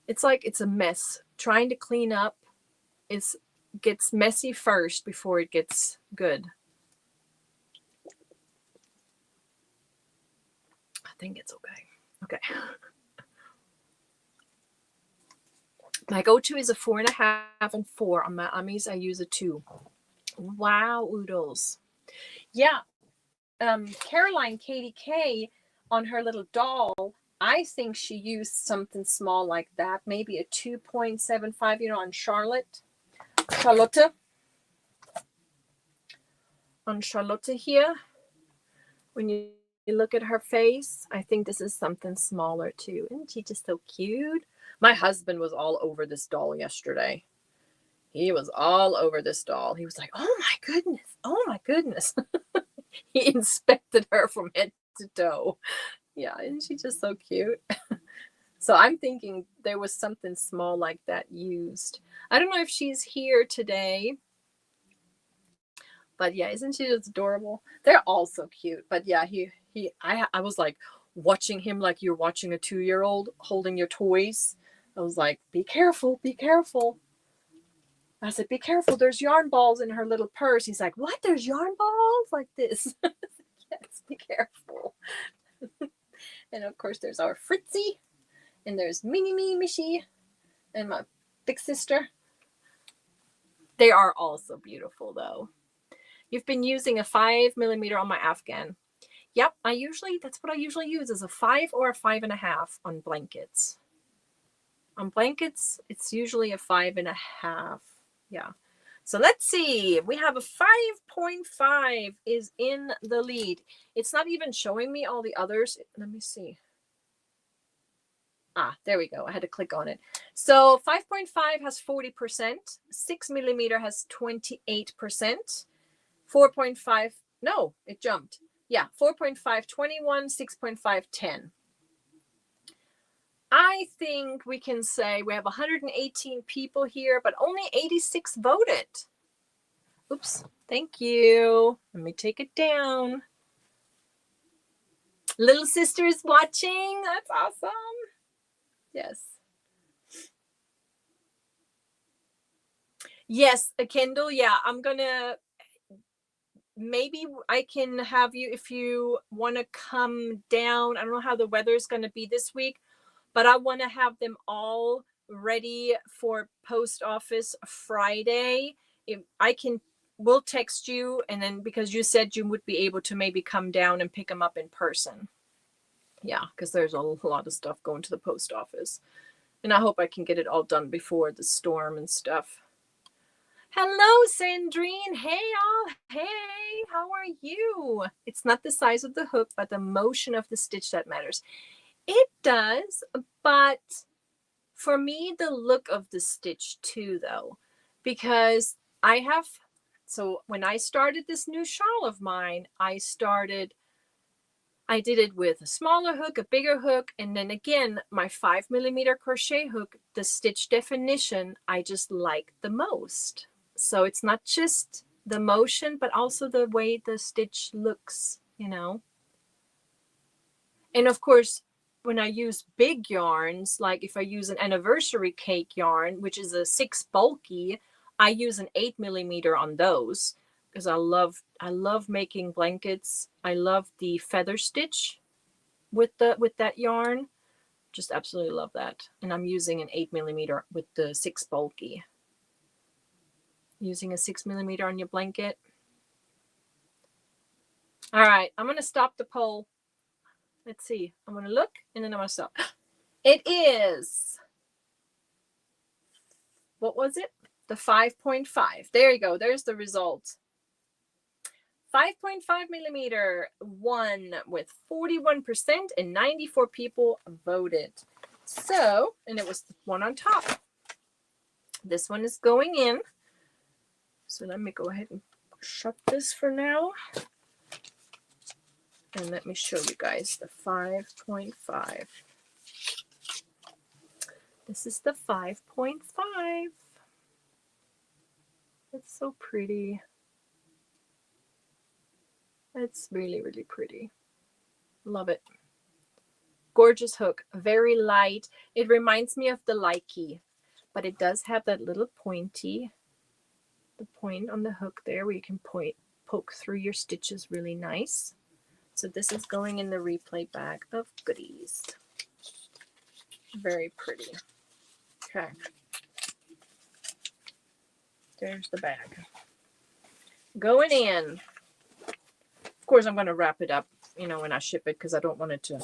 It's like it's a mess. Trying to clean up gets messy first before it gets good. I think it's okay. Okay. My go-to is a 4.5 and 4. On my Amis, I use a 2. Wow, oodles. Yeah. Caroline KDK on her little doll, I think she used something small like that. Maybe a 2.75, on Charlotte. On Charlotte here. When you look at her face, I think this is something smaller too. Isn't she just so cute? My husband was all over this doll yesterday. He was all over this doll. He was like, oh my goodness. Oh my goodness. He inspected her from head to toe. Yeah, isn't she just so cute? So I'm thinking there was something small like that used. I don't know if she's here today. But yeah, isn't she just adorable? They're all so cute. But yeah, I was like watching him like you're watching a 2-year-old holding your toys. I was like, be careful, be careful. I said, be careful, there's yarn balls in her little purse. He's like, what? There's yarn balls like this? Yes, be careful. And of course, there's our Fritzy, and there's Mini Me, Michi, and my big sister. They are all so beautiful, though. You've been using a 5mm on my Afghan. Yep, that's what I usually use, is a 5 or a 5.5 on blankets. On blankets, it's usually a 5.5. Yeah. So let's see. We have a 5.5 is in the lead. It's not even showing me all the others. Let me see. There we go. I had to click on it. So 5.5 has 40%. 6mm has 28%. 4.5, no, it jumped. Yeah, 4.5, 21, 6.5, 10. I think we can say we have 118 people here, but only 86 voted. Oops, thank you. Let me take it down. Little sister is watching. That's awesome. Yes. Yes, Kendall. Yeah, I'm going to, maybe I can have you, if you want to come down. I don't know how the weather is going to be this week, but I want to have them all ready for post office Friday. If I can, we'll text you, and then because you said you would be able to maybe come down and pick them up in person. Yeah, because there's a lot of stuff going to the post office. And I hope I can get it all done before the storm and stuff. Hello, Sandrine. Hey, all. Hey, how are you? It's not the size of the hook, but the motion of the stitch that matters. It does, but for me, the look of the stitch too, though. because so when I started this new shawl of mine, I did it with a smaller hook, a bigger hook, and then again, my 5mm crochet hook, the stitch definition, I just like the most. So it's not just the motion, but also the way the stitch looks, you know. And of course, when I use big yarns, like if I use an anniversary cake yarn, which is a 6 bulky, I use an 8mm on those. Because I love making blankets. I love the feather stitch with that yarn. Just absolutely love that. And I'm using an 8mm with the 6 bulky. Using a 6mm on your blanket. All right, I'm gonna stop the poll. Let's see. I'm gonna look and then I'm gonna stop. It is, what was it? The 5.5. There you go. There's the result. 5.5mm won with 41% and 94 people voted. So, and it was the one on top. This one is going in. So let me go ahead and shut this for now. And let me show you guys the 5.5. This is the 5.5. It's so pretty. It's really, really pretty. Love it. Gorgeous hook. Very light. It reminds me of the Likey, but it does have that little pointy, the point on the hook there where you can poke through your stitches really nice. So this is going in the replay bag of goodies. Very pretty. Okay. There's the bag. Going in. Of course, I'm going to wrap it up, you know, when I ship it because I don't want it to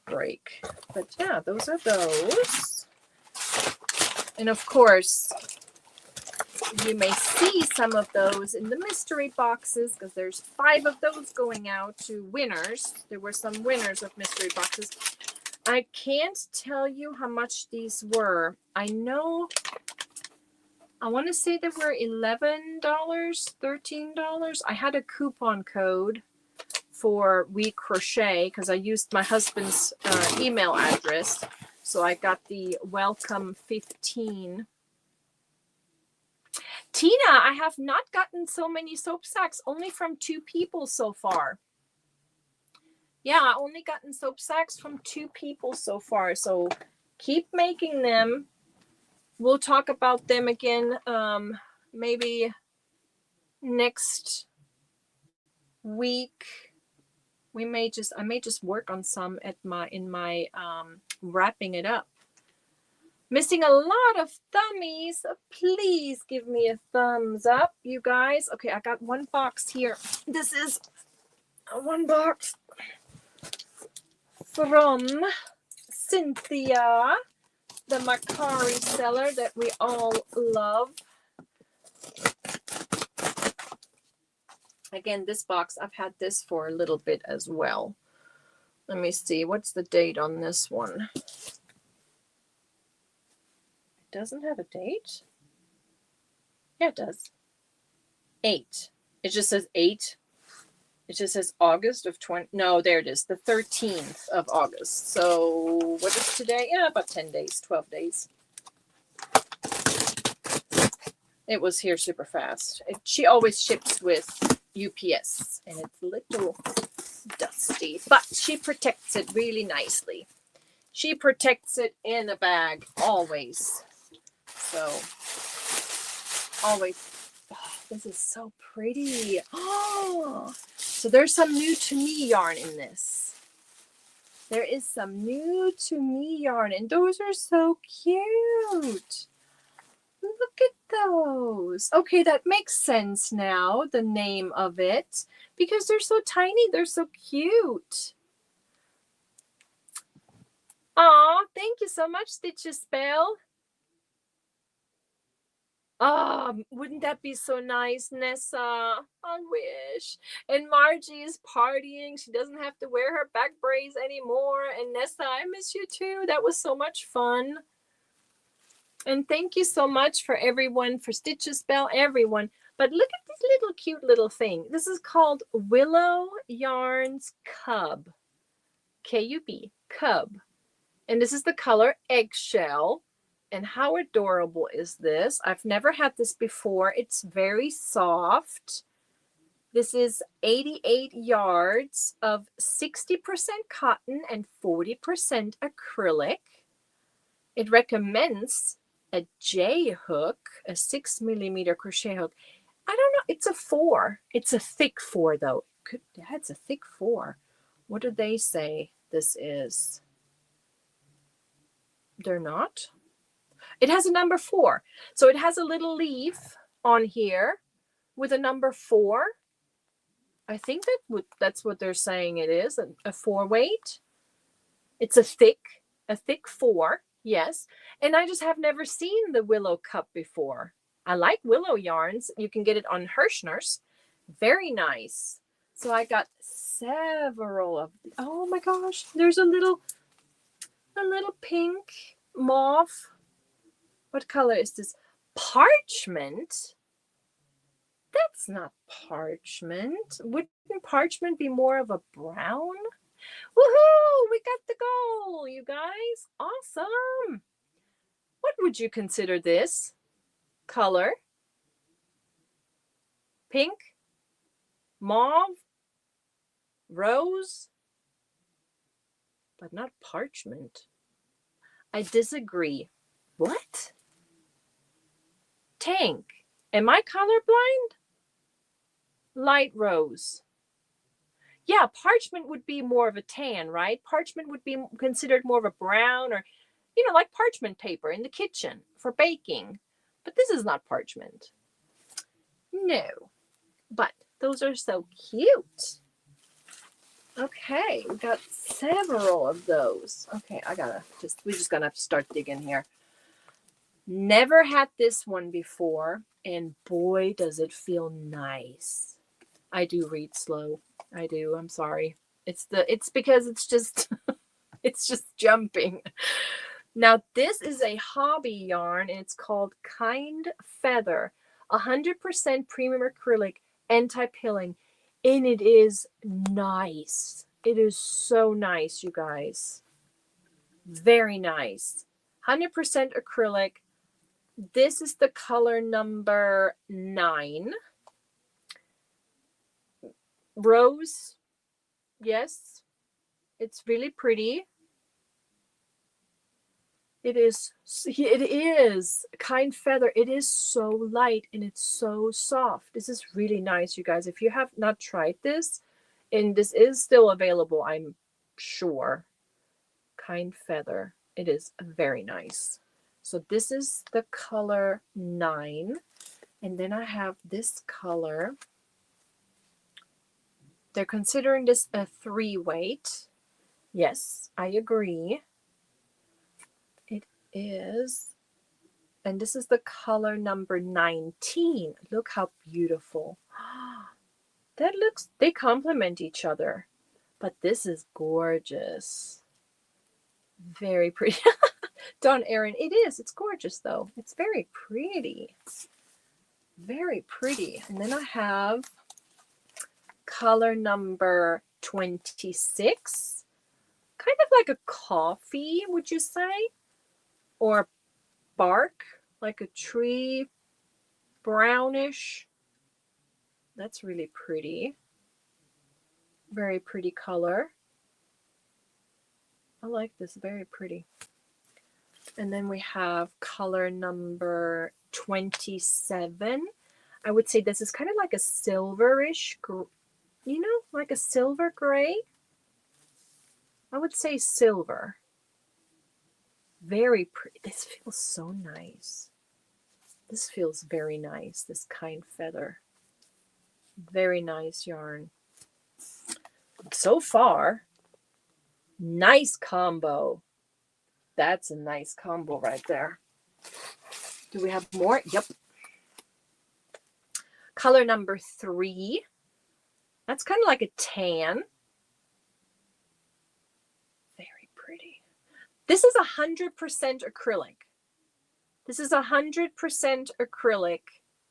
break. But yeah, those are those. And of course, you may see some of those in the mystery boxes because there's 5 of those going out to winners. There were some winners of mystery boxes. I can't tell you how much these were. I know, I want to say they were $11, $13. I had a coupon code for We Crochet because I used my husband's email address. So I got the welcome 15. Tina, I have not gotten so many soap sacks, only from 2 people so far. Yeah, I only gotten soap sacks from 2 people so far. So keep making them. We'll talk about them again maybe next week. I may just work on some in my wrapping it up. Missing a lot of thummies. Please give me a thumbs up, you guys. Okay, I got 1 box here. This is a 1 box from Cynthia, the Macari seller that we all love. Again, this box, I've had this for a little bit as well. Let me see. What's the date on this one? It doesn't have a date? Yeah, it does. 8. It just says 8. It just says August of 20. No, there it is. The 13th of August. So what is today? Yeah, about 10 days, 12 days. It was here super fast. She always ships with UPS, and it's a little dusty, but she protects it really nicely. She protects it in a bag always. So always. Oh, this is so pretty. Oh, so there's some new to me yarn in this. There is some new to me yarn, and those are so cute. Look at those. Okay, that makes sense now, the name of it, because they're so tiny. They're so cute. Aw, thank you so much, Stitches Spell. Wouldn't that be so nice, Nessa? I wish. And Margie is partying. She doesn't have to wear her back braids anymore. And Nessa, I miss you too. That was so much fun. And thank you so much for everyone, for Stitches Bell, everyone. But look at this little cute little thing. This is called Willow Yarns Cub. K-U-B, Cub. And this is the color Eggshell. And how adorable is this? I've never had this before. It's very soft. This is 88 yards of 60% cotton and 40% acrylic. It recommends a J hook, a 6mm crochet hook. I don't know. It's a 4. It's a thick 4, though. Yeah, it's a thick 4. What do they say this is? They're not. It has a number 4. So it has a little leaf on here with a number 4. I think that's what they're saying it is, a 4 weight. It's a thick 4, yes. And I just have never seen the Willow Cup before. I like Willow yarns. You can get it on Hirschner's. Very nice. So I got several of, oh my gosh, there's a little pink mauve. What color is this? Parchment? That's not parchment. Wouldn't parchment be more of a brown? Woohoo! We got the goal, you guys. Awesome. What would you consider this color? Pink? Mauve? Rose? But not parchment. I disagree. What? Tank. Am I colorblind? Light rose. Yeah, parchment would be more of a tan, right? Parchment would be considered more of a brown, or, like parchment paper in the kitchen for baking. But this is not parchment. No. But those are so cute. Okay, we got several of those. Okay, we're just gonna have to start digging here. Never had this one before, and boy, does it feel nice. I do read slow. I do. I'm sorry. It's because it's just it's just jumping. Now this is a hobby yarn, and it's called Kind Feather, 100% premium acrylic, anti-pilling, and it is nice. It is so nice, you guys. Very nice. 100% acrylic. This is the color number 9. Rose. Yes. It's really pretty. It is Kind Feather. It is so light and it's so soft. This is really nice, you guys. If you have not tried this, and this is still available, I'm sure. Kind Feather. It is very nice. So this is the color 9. And then I have this color. They're considering this a 3 weight. Yes, I agree. It is. And this is the color number 19. Look how beautiful. They complement each other. But this is gorgeous. Very pretty. Dawn Erin, it is. It's gorgeous, though. It's very pretty. Very pretty. And then I have color number 26. Kind of like a coffee, would you say? Or bark, like a tree, brownish. That's really pretty. Very pretty color. I like this. Very pretty. And then we have color number 27. I would say this is kind of like a silverish, like a silver gray. I would say silver. Very pretty. This feels so nice. This feels very nice, this Kind Feather. Very nice yarn. So far, nice combo. That's a nice combo right there. Do we have more? Yep. Color number 3. That's kind of like a tan. Very pretty. This is 100% acrylic. This is 100% acrylic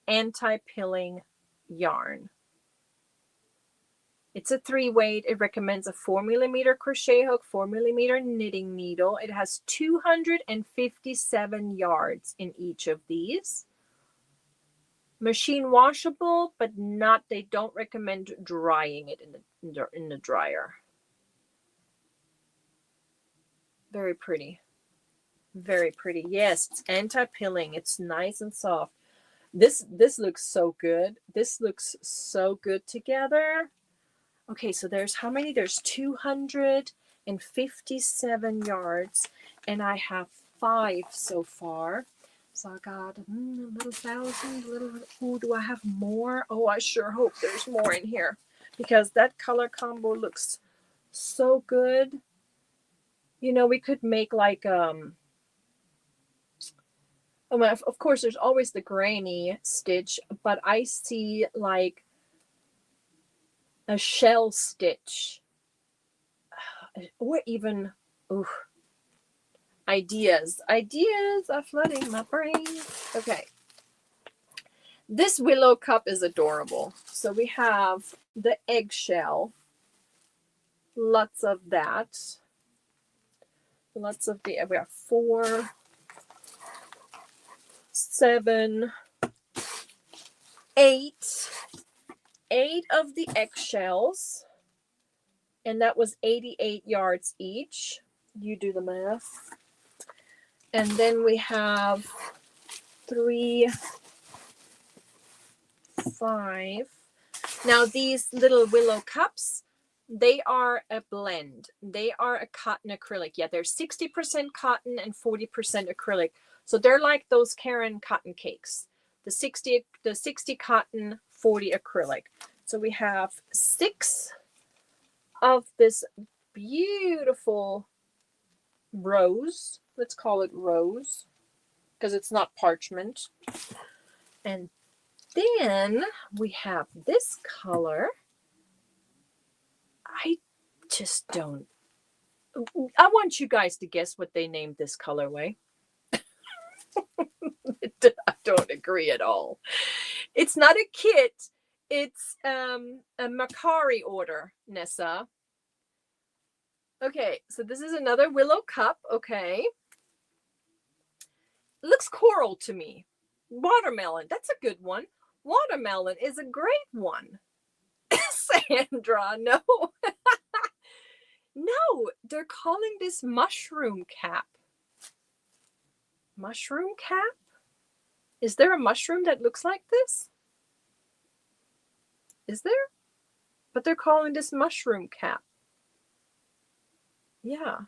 anti-pilling yarn. It's a 3-weight. It recommends a 4mm crochet hook, 4mm knitting needle. It has 257 yards in each of these. Machine washable, but they don't recommend drying it in the dryer. Very pretty. Very pretty. Yes, it's anti-pilling. It's nice and soft. This looks so good. This looks so good together. Okay, so there's how many? There's 257 yards, and I have 5 so far. So I got a little 1,000, ooh, do I have more? Oh, I sure hope there's more in here, because that color combo looks so good. You know, we could make like, of course, there's always the granny stitch, but I see like a shell stitch, or even, ooh, ideas are flooding my brain. Okay, this willow cup is adorable. So we have the eggshell, lots of that, lots of the, we have 4, 7, 8 of the eggshells, and that was 88 yards each. You do the math. And then we have 3, 5. Now these little willow cups, they are a blend. They are a cotton acrylic. Yeah, they're 60% cotton and 40% acrylic. So they're like those Karen cotton cakes. The 60 cotton, 40 acrylic. So we have 6 of this beautiful rose. Let's call it rose, because it's not parchment. And then we have this color. I just don't. I want you guys to guess what they named this colorway. I don't agree at all. It's not a kit. It's a Macari order, Nessa. Okay, so this is another willow cup. Okay. It looks coral to me. Watermelon. That's a good one. Watermelon is a great one. Sandra, no. No, they're calling this mushroom cap. Mushroom cap? Is there a mushroom that looks like this? Is there? But they're calling this mushroom cap. Yeah.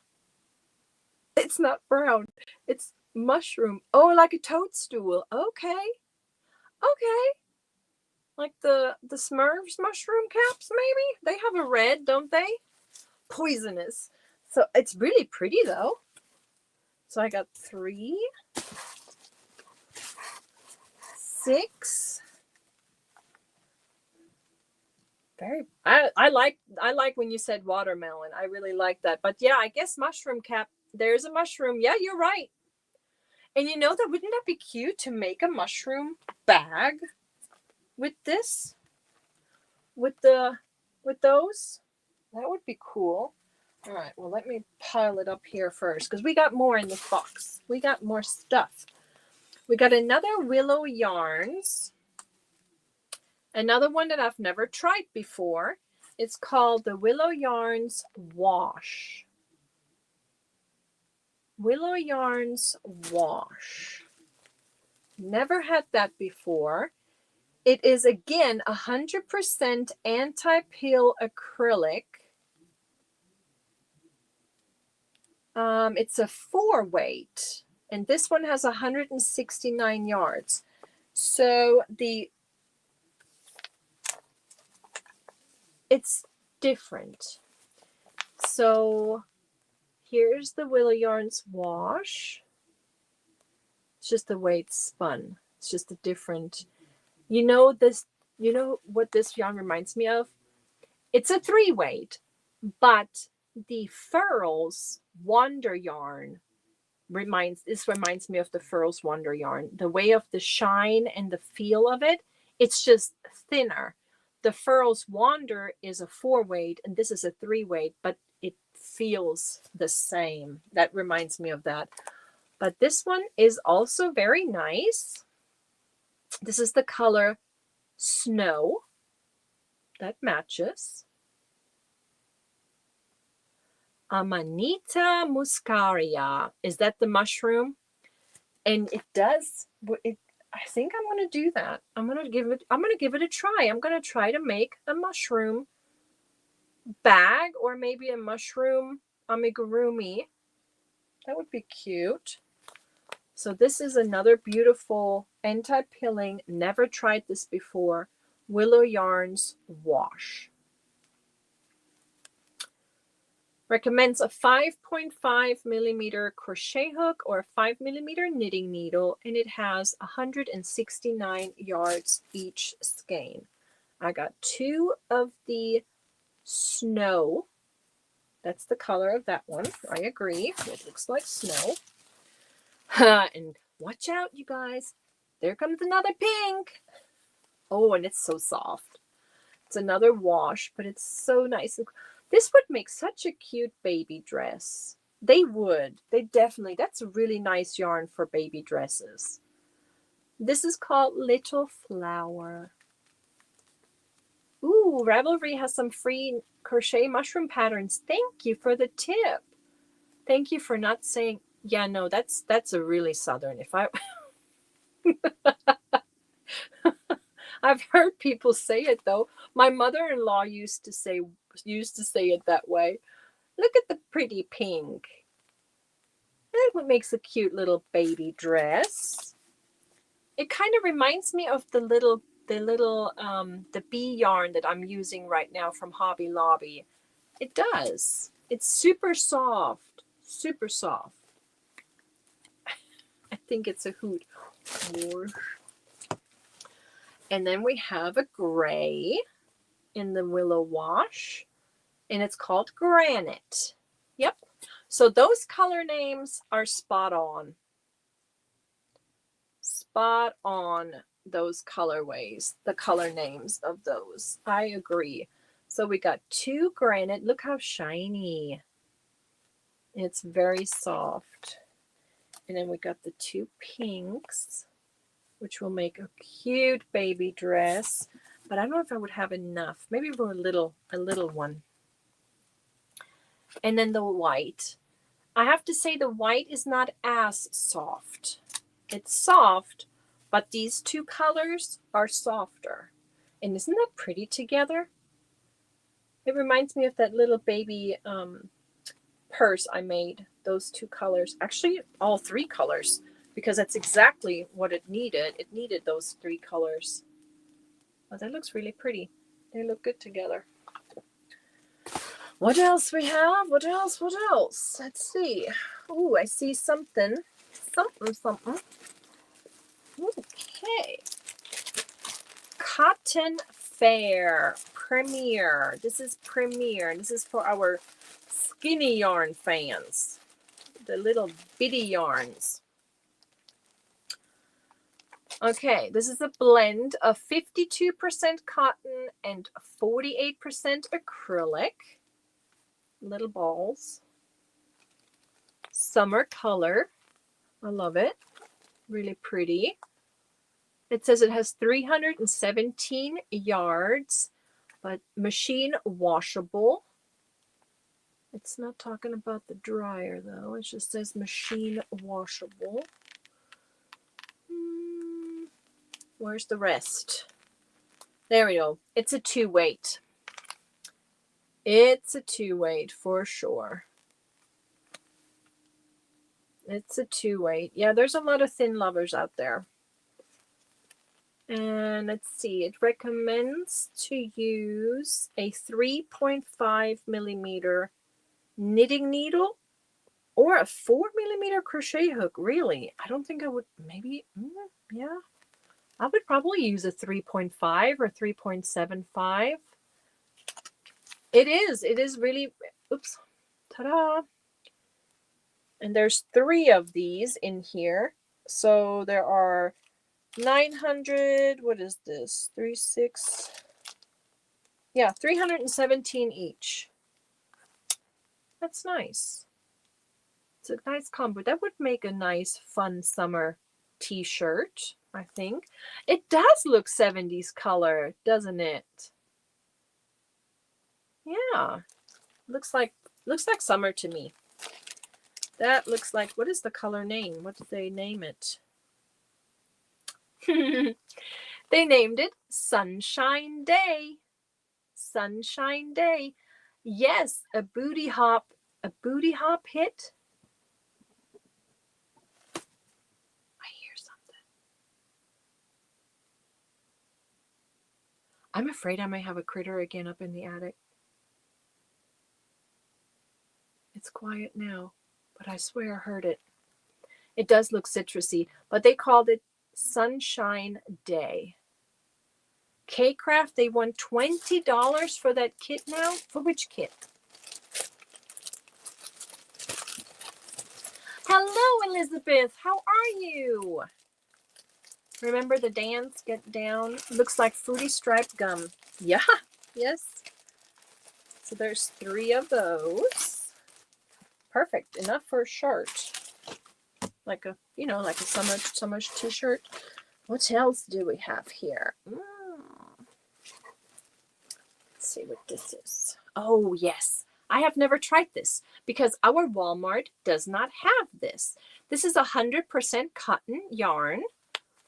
It's not brown. It's mushroom. Oh, like a toadstool. Okay. Okay. Like the Smurfs mushroom caps, maybe? They have a red, don't they? Poisonous. So it's really pretty, though. So I got 3, 6. I like when you said watermelon. I really like that. But yeah, I guess mushroom cap. There's a mushroom. Yeah, you're right. And you know that, wouldn't that be cute to make a mushroom bag with this? With those? That would be cool. All right, well, let me pile it up here first, because we got more in this box. We got more stuff. We got another Willow Yarns. Another one that I've never tried before. It's called the Willow Yarns Wash. Willow Yarns Wash. Never had that before. It is, again, 100% anti-peel acrylic. It's a 4-weight, and this one has 169 yards. So it's different. So here's the Willow Yarns Wash. It's just the way it's spun. It's just a different, you know what this yarn reminds me of? It's a 3-weight, but the Furls Wonder Yarn reminds me of the Furls Wonder yarn. The way of the shine and the feel of it, it's just thinner. The Furls Wander is a 4-weight and this is a 3-weight, but it feels the same. That reminds me of that. But this one is also very nice. This is the color Snow. That matches. Amanita muscaria. Is that the mushroom? And it does. I think I'm going to do that. I'm going to give it a try. I'm going to try to make a mushroom bag or maybe a mushroom amigurumi. That would be cute. So this is another beautiful anti-pilling. Never tried this before. Willow Yarns wash. Recommends a 5.5 millimeter crochet hook or a 5 millimeter knitting needle, and it has 169 yards each skein. I got 2 of the Snow. That's the color of that one. I agree. It looks like snow. And watch out, you guys. There comes another pink. Oh, and it's so soft. It's another wash, but it's so nice. This would make such a cute baby dress. They would. They definitely. That's a really nice yarn for baby dresses. This is called Little Flower. Ooh, Ravelry has some free crochet mushroom patterns. Thank you for the tip. Thank you for not saying, yeah, no, that's a really southern. If I I've heard people say it though. My mother-in-law used to say it that way. Look at the pretty pink. That makes a cute little baby dress. It kind of reminds me of the bee yarn that I'm using right now from Hobby Lobby. It does. It's super soft. Super soft. I think it's a hoot. And then we have a gray in the Willow Wash, and it's called Granite. Yep. So those color names are spot on. Spot on, those colorways, the color names of those. I agree. So we got 2 Granite. Look how shiny. It's very soft. And then we got the 2 pinks, which will make a cute baby dress. But I don't know if I would have enough. Maybe for a little one. And then the white. I have to say the white is not as soft. It's soft, but these 2 colors are softer. And isn't that pretty together? It reminds me of that little baby purse I made. Those 2 colors. Actually, all 3 colors. Because that's exactly what it needed. It needed those 3 colors. Oh, that looks really pretty. They look good together. What else we have? What else? Let's see. Ooh, I see something. Something. Okay. Cotton Fair Premier. This is Premier. This is for our skinny yarn fans. The little bitty yarns. Okay, this is a blend of 52% cotton and 48% acrylic. Little balls. Summer color. I love it. Really pretty. It says it has 317 yards, but machine washable. It's not talking about the dryer though. It just says machine washable. Where's the rest? There we go. It's a 2-weight. It's a 2-weight for sure. It's a 2-weight. Yeah, there's a lot of thin lovers out there. And let's see. It recommends to use a 3.5 millimeter knitting needle or a 4 millimeter crochet hook. Really? I don't think I would. Maybe. Yeah. I would probably use a 3.5 or 3.75. It is really, oops, ta-da. And there's 3 of these in here. So there are 900, what is this? 3, 6, yeah, 317 each. That's nice. It's a nice combo. That would make a nice, fun summer t-shirt, I think. It does look 70s color, doesn't it? Yeah. Looks like summer to me. That looks like, what is the color name? What did they name it? They named it Sunshine Day. Sunshine Day. Yes, a booty hop hit. I hear something. I'm afraid I may have a critter again up in the attic. It's quiet now, but I swear I heard it. It does look citrusy, but they called it Sunshine Day. K-Craft, they won $20 for that kit now. For which kit? Hello, Elizabeth. How are you? Remember the dance? Get down. Looks like fruity striped gum. Yeah. Yes. So there's 3 of those. Perfect. Enough for a shirt. Like a, like a summer t-shirt. What else do we have here? Let's see what this is. Oh, yes. I have never tried this because our Walmart does not have this. This is 100% cotton yarn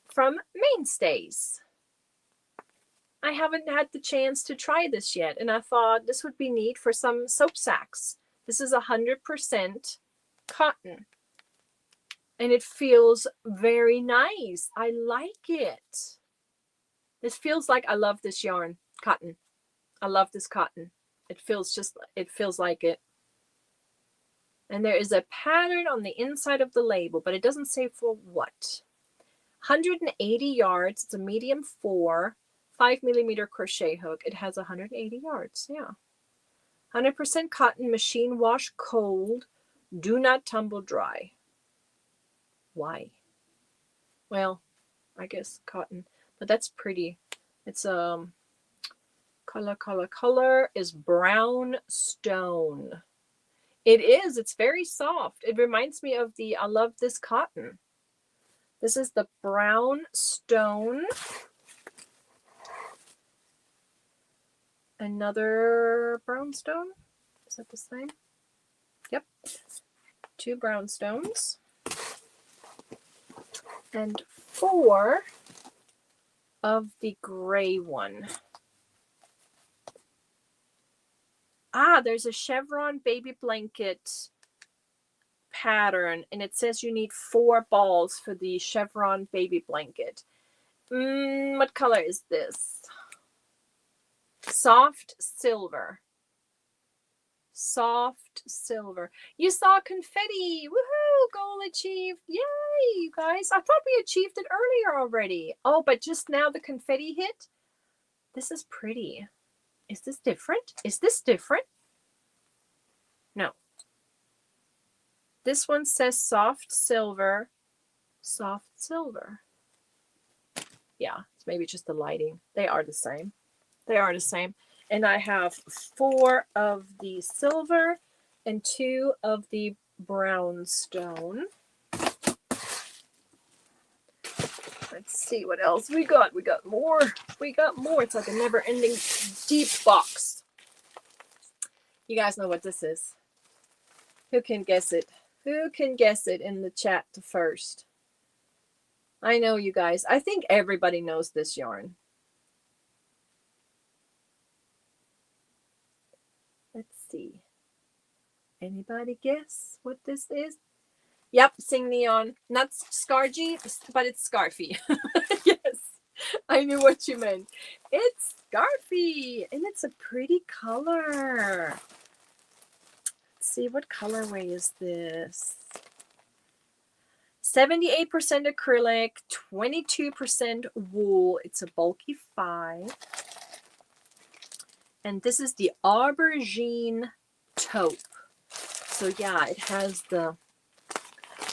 from Mainstays. I haven't had the chance to try this yet, and I thought this would be neat for some soap sacks. This is 100% cotton, and it feels very nice. I like it. This feels like I love this yarn, cotton. I love this cotton. It feels like it. And there is a pattern on the inside of the label, but it doesn't say for what. 180 yards. It's a medium 4, 5mm crochet hook. It has 180 yards. Yeah. 100% cotton, machine wash cold. Do not tumble dry. Why? Well, I guess cotton, but that's pretty. It's color is brown stone. It is. It's very soft. It reminds me of I love this cotton. This is the brown stone. Another brown stone. Is that the same? Yep. 2 brown stones. And 4 of the gray one. There's a chevron baby blanket pattern, and it says you need 4 balls for the chevron baby blanket. What color is this? Soft silver. Soft silver. You saw confetti. Woohoo! Goal achieved. Yay, you guys. I thought we achieved it earlier already. Oh, but just now the confetti hit. This is pretty. Is this different? Is this different? No. This one says soft silver. Soft silver. Yeah, it's maybe just the lighting. They are the same. They are the same. And I have 4 of the silver and 2 of the brown stone. Let's see what else we got. We got more. We got more. It's like a never-ending deep box. You guys know what this is. Who can guess it? Who can guess it in the chat first? I know you guys. I think everybody knows this yarn. Let's see. Anybody guess what this is? Yep, Sing Neon. Not Scargy, but it's Scarfy. Yes, I knew what you meant. It's Scarfy, and it's a pretty color. Let's see, what colorway is this? 78% acrylic, 22% wool. It's a bulky 5. And this is the aubergine taupe. So yeah, it has the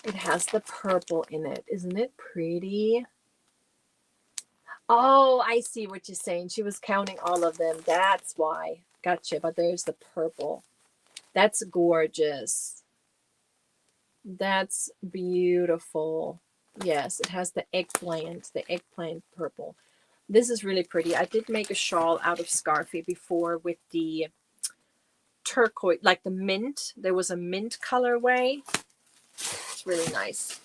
It has the purple in it. Isn't it pretty? Oh, I see what you're saying. She was counting all of them. That's why. Gotcha. But there's the purple. That's gorgeous. That's beautiful. Yes, it has the eggplant purple. This is really pretty. I did make a shawl out of Scarfie before with the turquoise, like the mint. There was a mint colorway. It's really nice.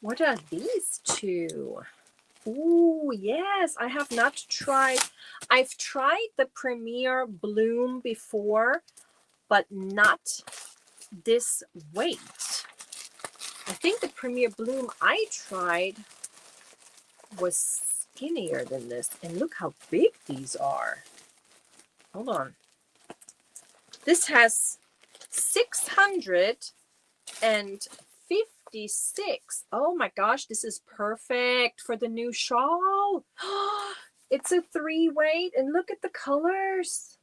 What are these two? Ooh, yes, I have not tried. I've tried the Premier Bloom before, but not this weight. I think the Premier Bloom I tried was skinnier than this. And look how big these are. Hold on. This has 656. Oh my gosh, this is perfect for the new shawl. It's a 3-weight and look at the colors.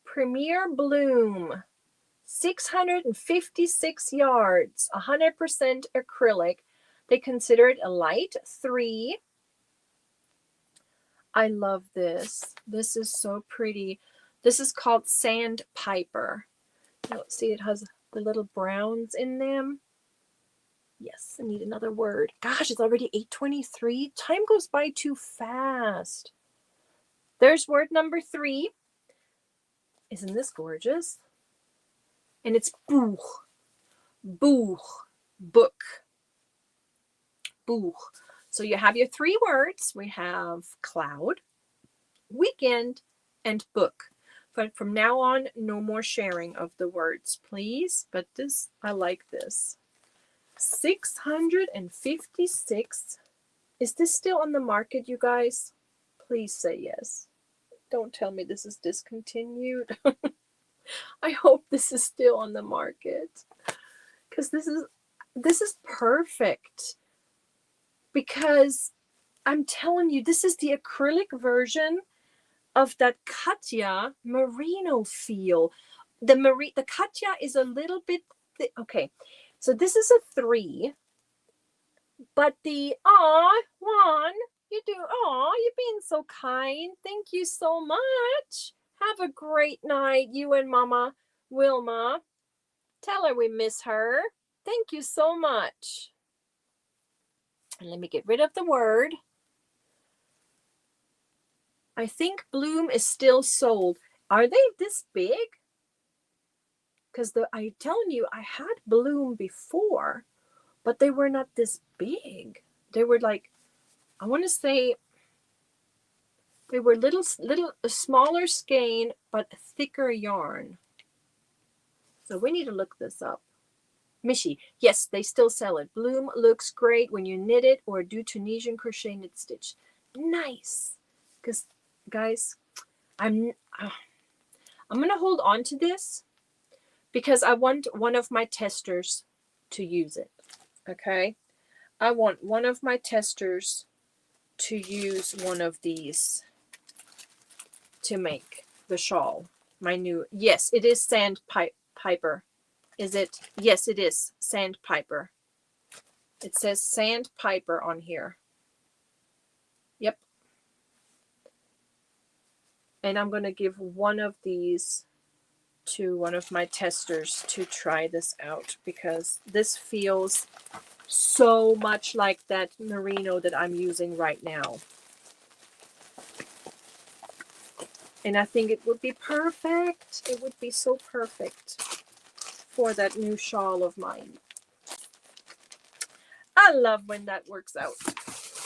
Premier Bloom, 656 yards, 100% acrylic. They consider it a light 3. I love this. This is so pretty. This is called Sandpiper. Let's see, it has the little browns in them. Yes, I need another word. Gosh, it's already 8:23. Time goes by too fast. There's word number 3. Isn't this gorgeous? And it's buch. Buch. Book. Buch. So you have your 3 words. We have cloud, weekend, and book. But from now on, no more sharing of the words, please. But this, I like this. 656. Is this still on the market, you guys? Please say yes. Don't tell me this is discontinued. I hope this is still on the market. Because this is perfect. Because I'm telling you, this is the acrylic version of that Katya merino feel. The Katya is a little bit thick. Okay, so this is a 3, but the Juan, you're being so kind. Thank you so much. Have a great night, you and Mama Wilma. Tell her we miss her. Thank you so much. And let me get rid of the word. I think Bloom is still sold. Are they this big? Because I'm telling you, I had Bloom before, but they were not this big. They were like, I want to say, they were little smaller skein, but thicker yarn. So we need to look this up. Michi, yes, they still sell it. Bloom looks great when you knit it or do Tunisian crochet knit stitch. Nice. Because, guys, I'm going to hold on to this because I want one of my testers to use it. Okay? I want one of my testers to use one of these to make the shawl. My new, yes, it is Sandpiper. Is it? Yes, it is Sandpiper. It says Sandpiper on here. Yep. And I'm going to give one of these to one of my testers to try this out because this feels so much like that merino that I'm using right now. And I think it would be perfect. It would be so perfect for that new shawl of mine. I love when that works out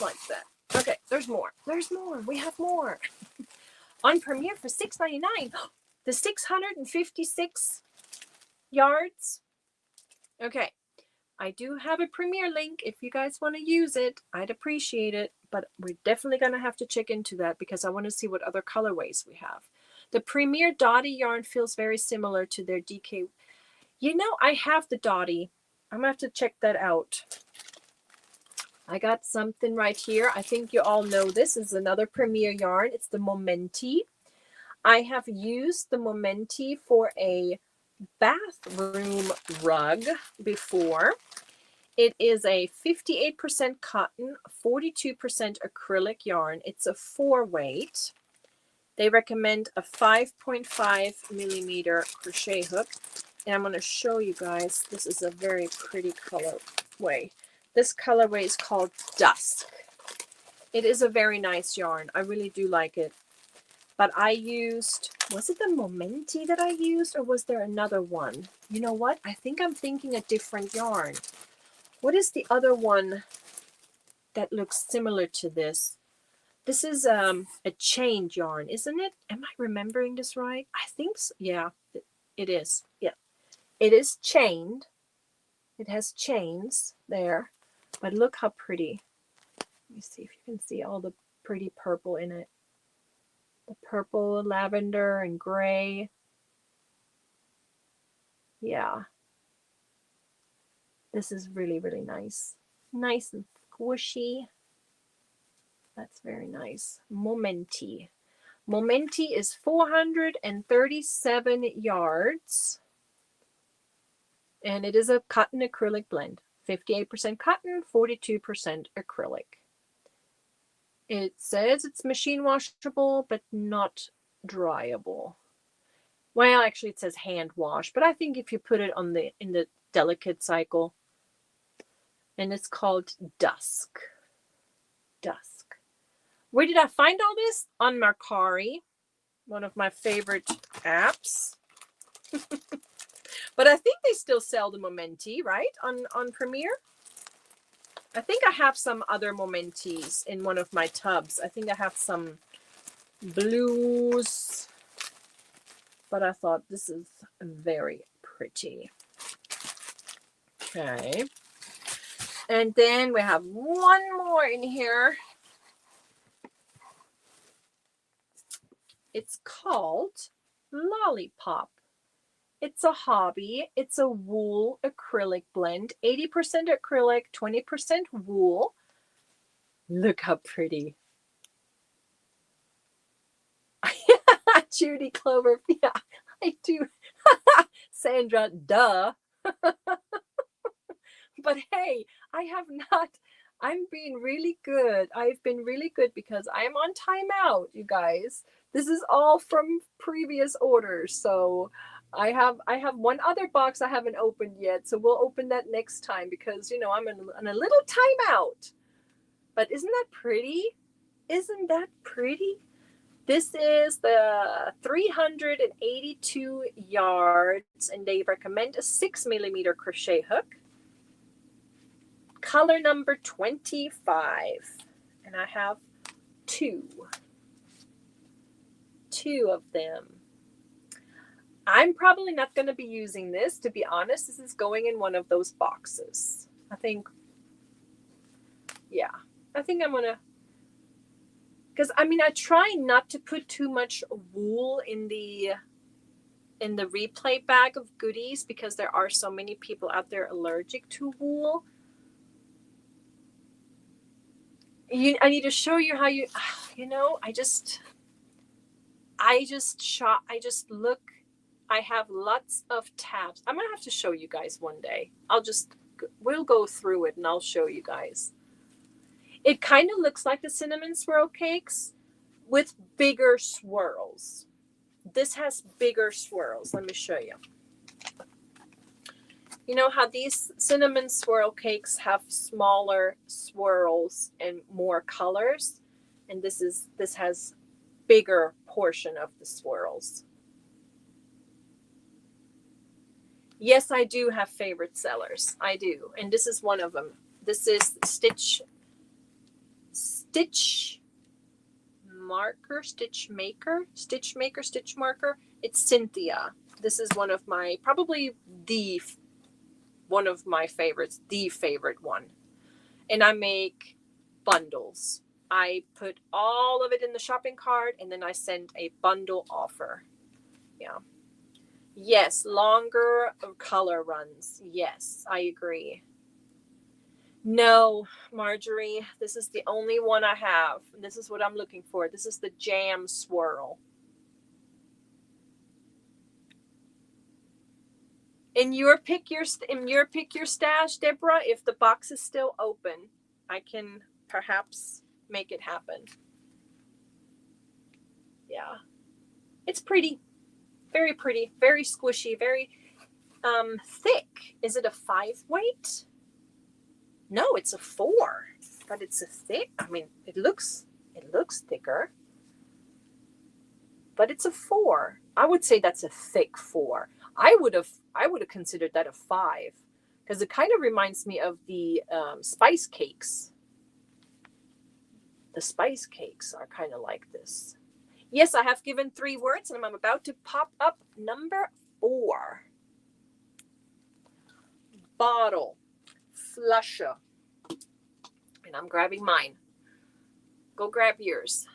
like that. Okay, there's more. There's more. We have more. On Premiere for $6.99. The 656 yards. Okay. I do have a Premiere link. If you guys want to use it, I'd appreciate it. But we're definitely going to have to check into that because I want to see what other colorways we have. The Premiere Dottie yarn feels very similar to their DK. You know, I have the Dottie. I'm going to have to check that out. I got something right here. I think you all know this is another Premiere yarn. It's the Momenti. I have used the Momenti for a bathroom rug before. It is a 58% cotton, 42% acrylic yarn. It's a 4-weight. They recommend a 5.5 millimeter crochet hook. And I'm going to show you guys, this is a very pretty colorway. This colorway is called Dusk. It is a very nice yarn. I really do like it. But I used, was it the Momenti that I used, or was there another one? You know what? I think I'm thinking a different yarn. What is the other one that looks similar to this? This is a chained yarn, isn't it? Am I remembering this right? I think so. Yeah, it is. Yeah, it is chained. It has chains there. But look how pretty. Let me see if you can see all the pretty purple in it. The purple, lavender, and gray. Yeah. This is really, really nice. Nice and squishy. That's very nice. Momenti. Momenti is 437 yards. And it is a cotton acrylic blend. 58% cotton, 42% acrylic. It says it's machine washable, but not dryable. Well, actually it says hand wash, but I think if you put it on in the delicate cycle, and it's called Dusk. Dusk. Where did I find all this? On Mercari, one of my favorite apps. But I think they still sell the Momenti, right? On Premiere. I think I have some other Momentis in one of my tubs. I think I have some blues. But I thought this is very pretty. Okay. And then we have one more in here. It's called Lollipop. It's a hobby. It's a wool acrylic blend. 80% acrylic, 20% wool. Look how pretty. Judy Clover. Yeah, I do. Sandra, duh. But hey, I'm being really good. I've been really good because I'm on timeout, you guys. This is all from previous orders. So I have one other box I haven't opened yet. So we'll open that next time because, you know, I'm in a little timeout. But isn't that pretty? Isn't that pretty? This is the 382 yards, and they recommend a 6 millimeter crochet hook. Color number 25. And I have two of them. I'm probably not going to be using this, to be honest. This is going in one of those boxes. I think, yeah, I think I'm going to, because I mean, I try not to put too much wool in the replay bag of goodies because there are so many people out there allergic to wool. I need to show you how you know, I just look, I have lots of tabs. I'm going to have to show you guys one day. We'll go through it and I'll show you guys. It kind of looks like the cinnamon swirl cakes with bigger swirls. This has bigger swirls. Let me show you. You know how these cinnamon swirl cakes have smaller swirls and more colors? And this has bigger portion of the swirls. Yes, I do have favorite sellers. I do. And this is one of them. This is Stitch Marker. It's Cynthia. This is one of my, probably one of my favorites, the favorite one. And I make bundles. I put all of it in the shopping cart and then I send a bundle offer. Yeah. Yes, longer color runs. Yes, I agree. No, Marjorie, this is the only one I have. This is what I'm looking for. This is the Jam Swirl. In your pick your stash, Deborah, if the box is still open, I can perhaps make it happen. Yeah. It's pretty. Very pretty. Very squishy. Very thick. Is it a 5 weight? No, it's a 4. But it's a thick. I mean, it looks thicker. But it's a 4. I would say that's a thick 4. I would have considered that a 5 because it kind of reminds me of the spice cakes. The spice cakes are kind of like this. Yes, I have given 3 words, and I'm about to pop up number 4. Bottle, flusher, and I'm grabbing mine. Go grab yours.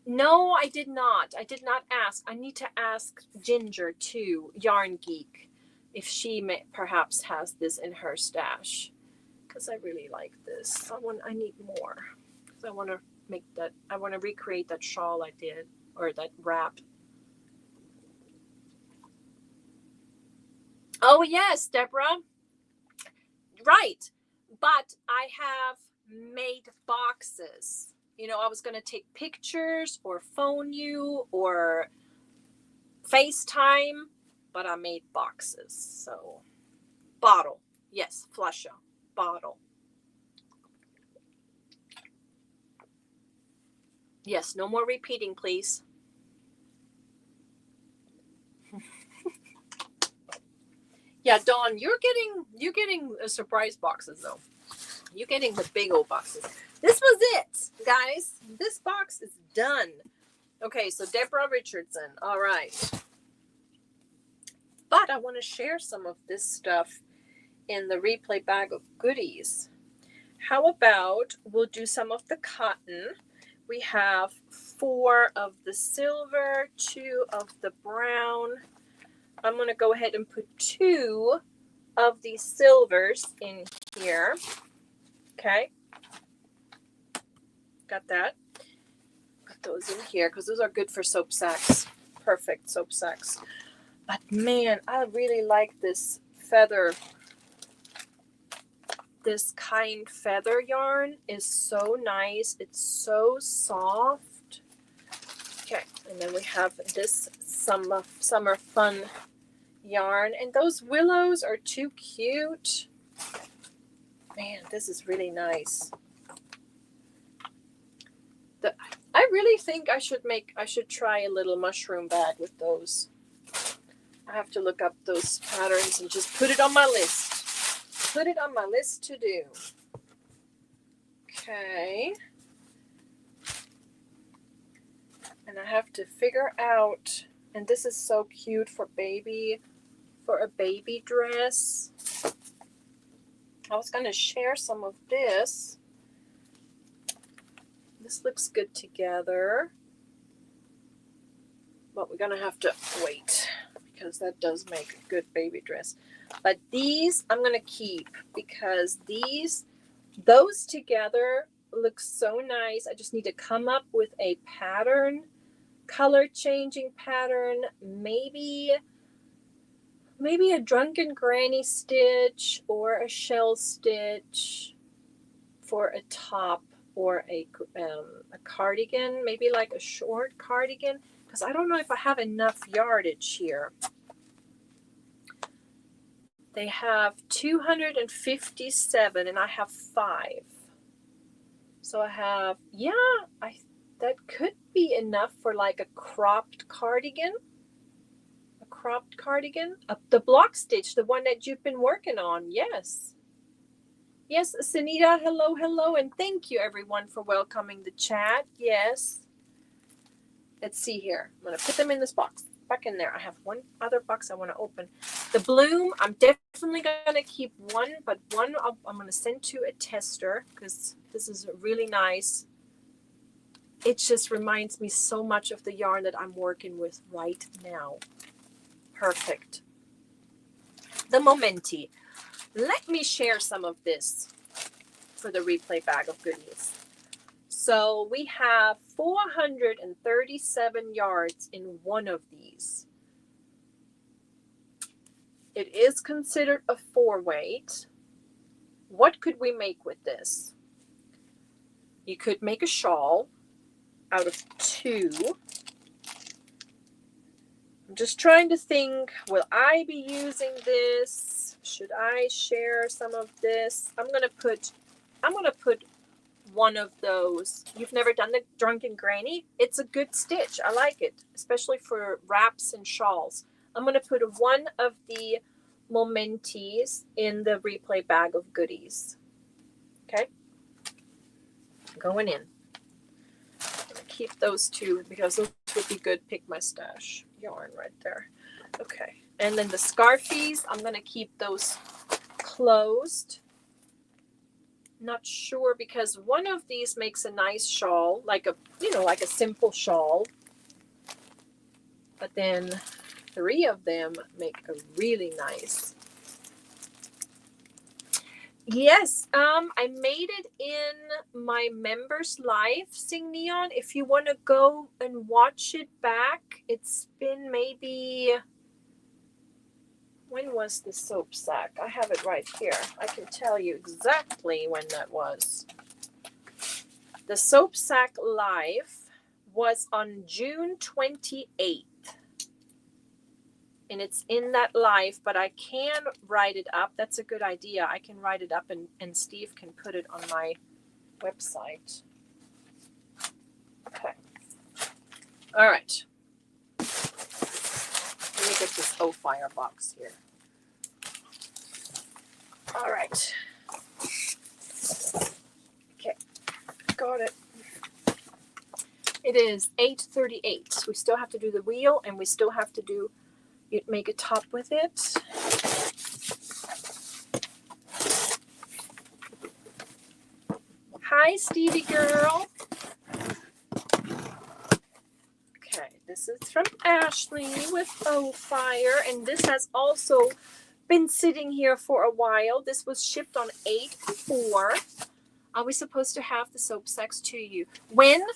No, I did not. I did not ask. I need to ask Ginger too, Yarn Geek, if she perhaps has this in her stash, because I really like this. I need more because I want to make that. I want to recreate that shawl I did, or that wrap. Oh yes, Deborah. Right, but I have made boxes. You know, I was going to take pictures or phone you or FaceTime, but I made boxes. So, bottle. Yes, flusher. Bottle. Yes, no more repeating, please. Yeah, Dawn, you're getting surprise boxes though. You're getting the big old boxes. This was it, guys. This box is done. Okay, so Deborah Richardson. All right. But I want to share some of this stuff in the replay bag of goodies. How about we'll do some of the cotton. We have 4 of the silver, 2 of the brown. I'm going to go ahead and put 2 of these silvers in here. Okay. Got that. Put those in here because those are good for soap sacks. Perfect soap sacks. But man, I really like this feather. This kind feather yarn is so nice. It's so soft. Okay, and then we have this summer fun yarn. And those willows are too cute. Man, this is really nice. I really think I should try a little mushroom bag with those. I have to look up those patterns and just put it on my list. Put it on my list to do. Okay. And I have to figure out, and this is so cute for a baby dress. I was going to share some of this. This looks good together. But we're going to have to wait because that does make a good baby dress. But these I'm going to keep because those together look so nice. I just need to come up with a pattern, color changing pattern, maybe a drunken granny stitch or a shell stitch for a top or a cardigan, maybe like a short cardigan, because I don't know if I have enough yardage here. They have 257 and I have 5. So I have, that could be enough for like a cropped cardigan. The block stitch, the one that you've been working on. Yes. Yes, Sunita, hello, and thank you everyone for welcoming the chat. Yes. Let's see here. I'm going to put them in this box. Back in there. I have one other box I want to open. The bloom, I'm definitely going to keep one, but one I'm going to send to a tester because this is really nice. It just reminds me so much of the yarn that I'm working with right now. Perfect. The Momenti. Let me share some of this for the replay bag of goodies. So we have 437 yards in one of these. It is considered a 4-weight. What could we make with this? You could make a shawl out of 2. I'm just trying to think, will I be using this? Should I share some of this? I'm gonna put one of those. You've never done the Drunken Granny? It's a good stitch. I like it, especially for wraps and shawls. I'm gonna put one of the Momentis in the replay bag of goodies. Okay, going in. I'm gonna keep those 2 because those would be good pick my stash yarn right there. Okay, and then the scarfies, I'm gonna keep those closed. Not sure, because one of these makes a nice shawl, like a simple shawl, but then 3 of them make a really nice. Yes, I made it in my members live, Sing Neon. If you want to go and watch it back, it's been maybe, when was the soap sack? I have it right here. I can tell you exactly when that was. The soap sack live was on June 28th. And it's in that live, but I can write it up. That's a good idea. I can write it up and Steve can put it on my website. Okay. All right. Let me get this fire box here. All right. Okay. Got it. It is 8:38. We still have to do the wheel, and we still have to do make a top with it. Hi, Stevie girl. Okay, this is from Ashley with Fire, and this has also been sitting here for a while. This was shipped on 8/4. Are we supposed to have the soap sacks to you? When?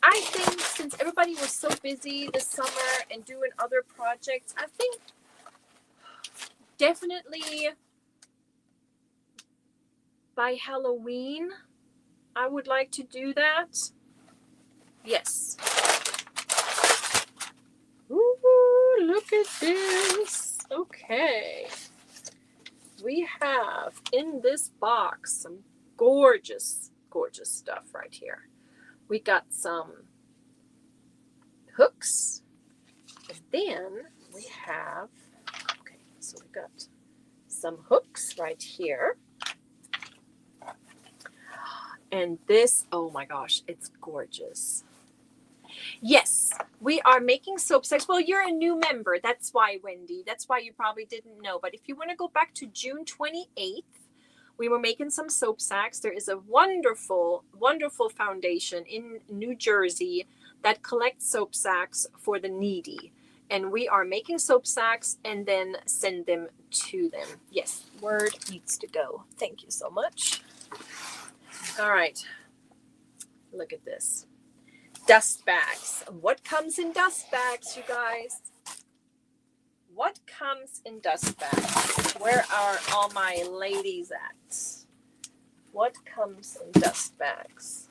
I think since everybody was so busy this summer and doing other projects, I think definitely by Halloween, I would like to do that. Yes. Ooh, look at this. Okay. We have in this box some gorgeous, gorgeous stuff right here. We got some hooks, and then we have, okay, so we got some hooks right here. And this, oh my gosh, it's gorgeous. Yes, we are making soap sacks. Well, you're a new member. That's why, Wendy. That's why you probably didn't know. But if you want to go back to June 28th, we were making some soap sacks. There is a wonderful, wonderful foundation in New Jersey that collects soap sacks for the needy. And we are making soap sacks and then send them to them. Yes, word needs to go. Thank you so much. All right. Look at this. Dust bags. What comes in dust bags, you guys? What comes in dust bags? Where are all my ladies at? What comes in dust bags?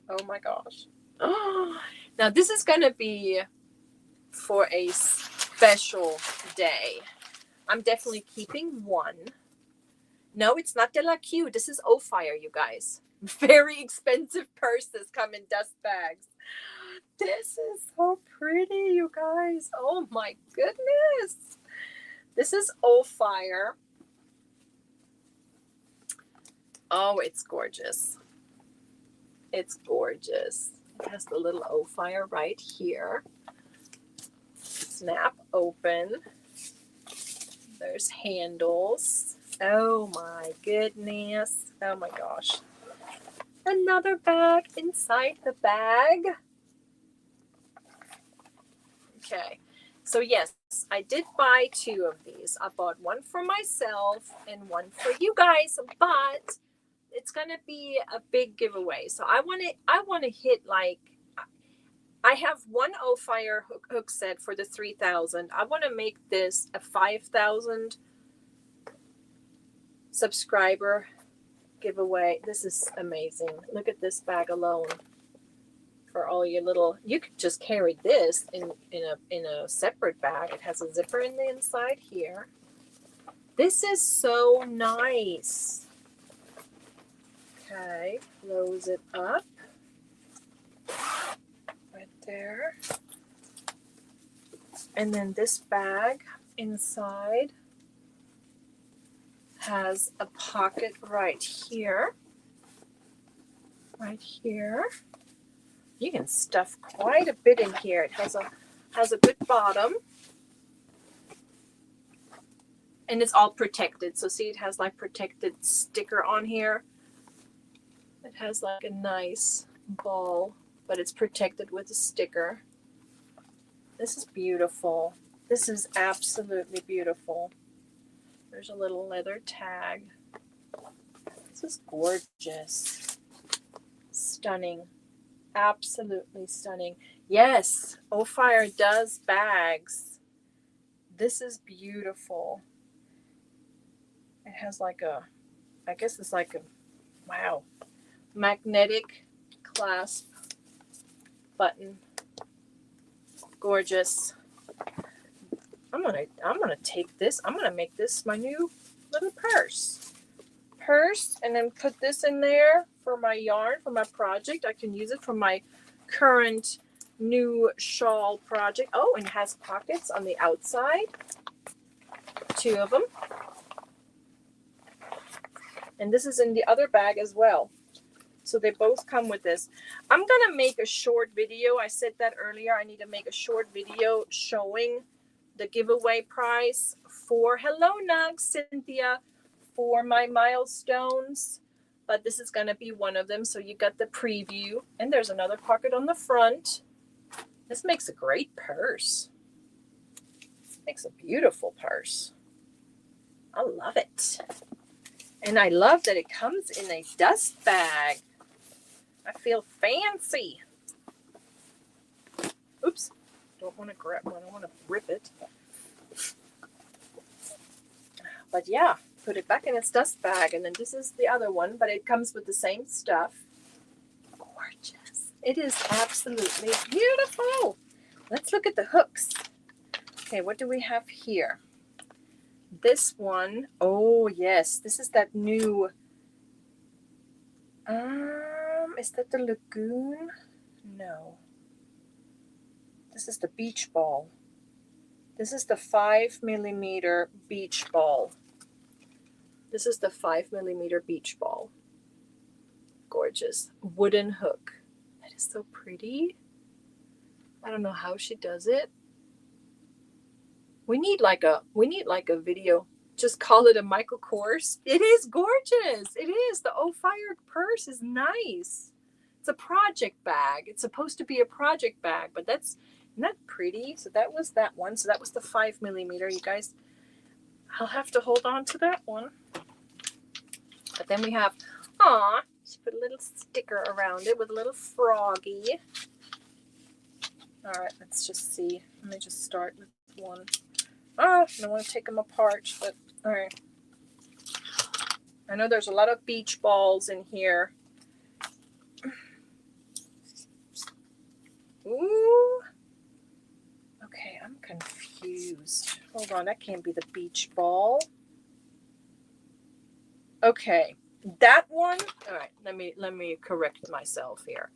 Oh my gosh. Oh, now this is going to be for a special day. I'm definitely keeping one. No, it's not De La Q. This is Fire, you guys. Very expensive purses come in dust bags. This is so pretty, you guys. Oh my goodness. This is Fire. Oh, it's gorgeous. It's gorgeous. It has the little Fire right here. Snap open. There's handles. Oh my goodness. Oh my gosh. Another bag inside the bag. Okay. So yes, I did buy 2 of these. I bought one for myself and one for you guys, but it's going to be a big giveaway. So I want to hit like I have one O-Fire hook set for the 3,000. I want to make this a 5,000 subscriber giveaway. This is amazing. Look at this bag alone. For all your little, you could just carry this in a separate bag. It has a zipper in the inside here. This is so nice. Okay, close it up. Right there. And then this bag inside has a pocket right here. Right here. You can stuff quite a bit in here. It has a good bottom. And it's all protected. So see, it has like protected sticker on here. It has like a nice ball, but it's protected with a sticker. This is beautiful. This is absolutely beautiful. There's a little leather tag. This is gorgeous. Stunning. Absolutely stunning. Yes, O-Fire does bags. This is beautiful. It has like a, I guess it's like a, wow, magnetic clasp button. Gorgeous. I'm gonna take this. I'm gonna make this my new little purse. And then put this in there for my yarn, for my project. I can use it for my current new shawl project. Oh, and it has pockets on the outside. 2 of them. And this is in the other bag as well. So they both come with this. I'm gonna make a short video. I said that earlier. I need to make a short video showing the giveaway prize for, hello Nook, Cynthia, for my milestones. But this is gonna be one of them. So you got the preview, and there's another pocket on the front. This makes a great purse. Makes a beautiful purse. I love it. And I love that it comes in a dust bag. I feel fancy. Oops. Don't want to grab one. I want to rip it. But yeah, put it back in its dust bag. And then this is the other one, but it comes with the same stuff. Gorgeous. It is absolutely beautiful. Let's look at the hooks. Okay, what do we have here? This one, oh yes, this is that new, is that the Lagoon? No. This is the beach ball. This is the 5mm beach ball. This is the 5mm beach ball. Gorgeous. Wooden hook. That is so pretty. I don't know how she does it. We need like a video. Just call it a Michael Kors. It is gorgeous. It is. The O-Fire purse is nice. It's a project bag. It's supposed to be a project bag, but isn't that pretty? So that was that one. So that was the 5mm. You guys, I'll have to hold on to that one. But then we have, she put a little sticker around it with a little froggy. All right, let's just see. Let me just start with one. I don't want to take them apart, but all right. I know there's a lot of beach balls in here. Ooh. Okay, I'm confused. Hold on, that can't be the beach ball. Okay, that one. All right, let me correct myself here.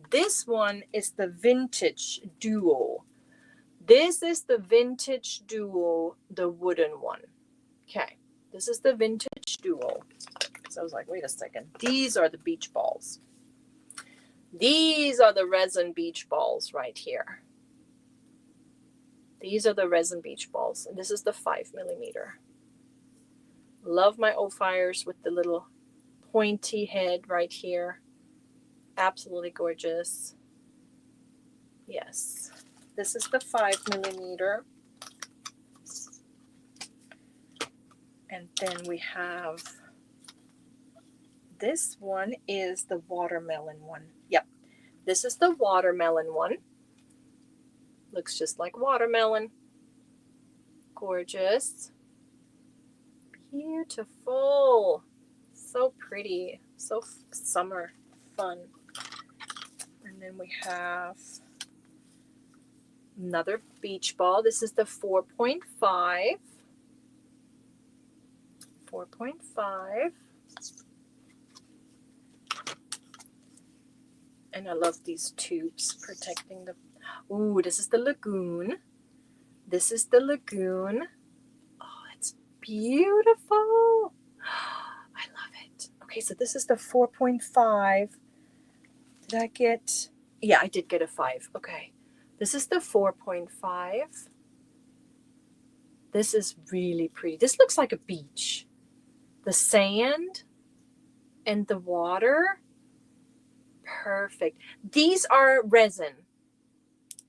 This one is the vintage duo. This is the vintage duo, the wooden one. Okay, this is the vintage duo. So I was like, wait a second. These are the beach balls. These are the resin beach balls right here. These are the resin beach balls. And this is the 5mm. Love my O-Fires with the little pointy head right here. Absolutely gorgeous. Yes. This is the 5mm. And then we have, this one is the watermelon one. Yep. This is the watermelon one. Looks just like watermelon. Gorgeous. Beautiful. So pretty. So summer fun. And then we have another beach ball. This is the 4.5. 4.5. And I love these tubes protecting the... Ooh, this is the lagoon. This is the lagoon. Oh, it's beautiful. I love it. Okay, so this is the 4.5. Did I get... Yeah, I did get a 5. Okay. This is the 4.5. This is really pretty. This looks like a beach. The sand and the water. Perfect. These are resin.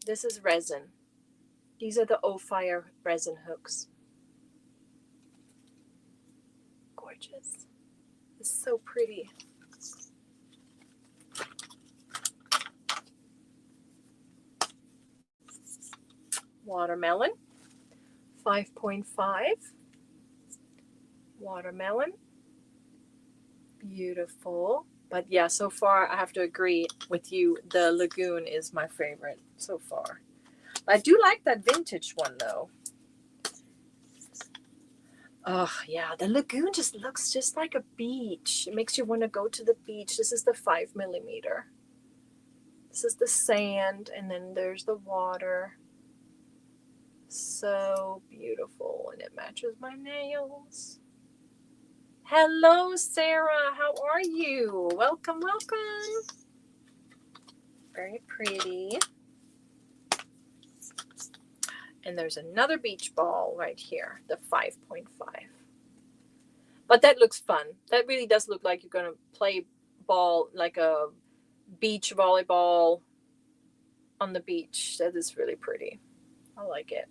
This is resin. These are the O-Fire resin hooks. Gorgeous. It's so pretty. Watermelon. 5.5. Watermelon. Beautiful. But yeah, so far I have to agree with you. The lagoon is my favorite so far. I do like that vintage one though. Oh yeah, the lagoon just looks just like a beach. It makes you want to go to the beach. This is the 5mm. This is the sand, and then there's the water. So beautiful, and it matches my nails. Hello, Sarah. How are you? Welcome, welcome. Very pretty. And there's another beach ball right here, the 5.5. But that looks fun. That really does look like you're going to play ball, like a beach volleyball on the beach. That is really pretty. I like it.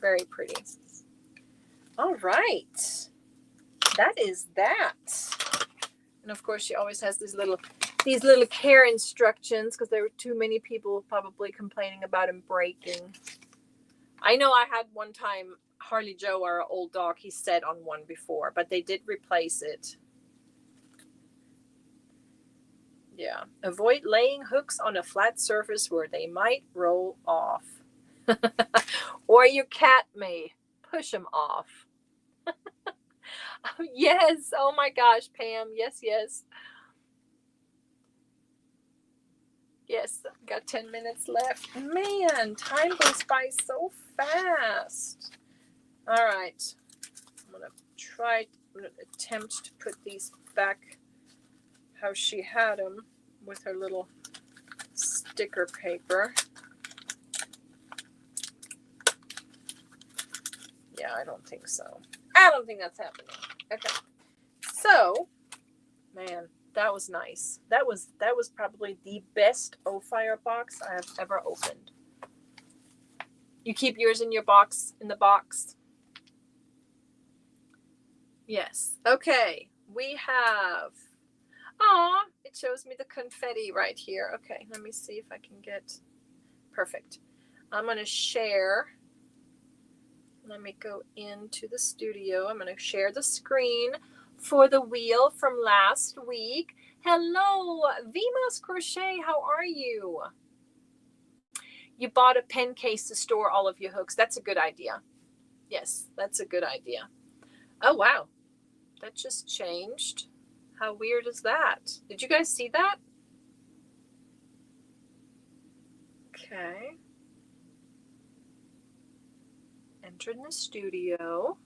Very pretty. All right. That is that. And of course, she always has these little care instructions, because there were too many people probably complaining about them breaking. I know I had one time Harley Joe, our old dog, he sat on one before, but they did replace it. Yeah. Avoid laying hooks on a flat surface where they might roll off. Or your cat may push them off. Yes. Oh my gosh, Pam. Yes, yes. Yes, got 10 minutes left. Man, time goes by so fast. All right. I'm going to attempt to put these back how she had them with her little sticker paper. Yeah, I don't think so. I don't think that's happening. Okay. So, man, that was nice. That was probably the best O-Fire box I have ever opened. You keep yours in your box, in the box? Yes. Okay. We have... Aw, it shows me the confetti right here. Okay, let me see if I can get... Perfect. I'm going to share... Let me go into the studio. I'm going to share the screen for the wheel from last week. Hello, Vimas Crochet. How are you? You bought a pen case to store all of your hooks. That's a good idea. Yes, that's a good idea. Oh, wow. That just changed. How weird is that? Did you guys see that? Okay. Enter in the studio.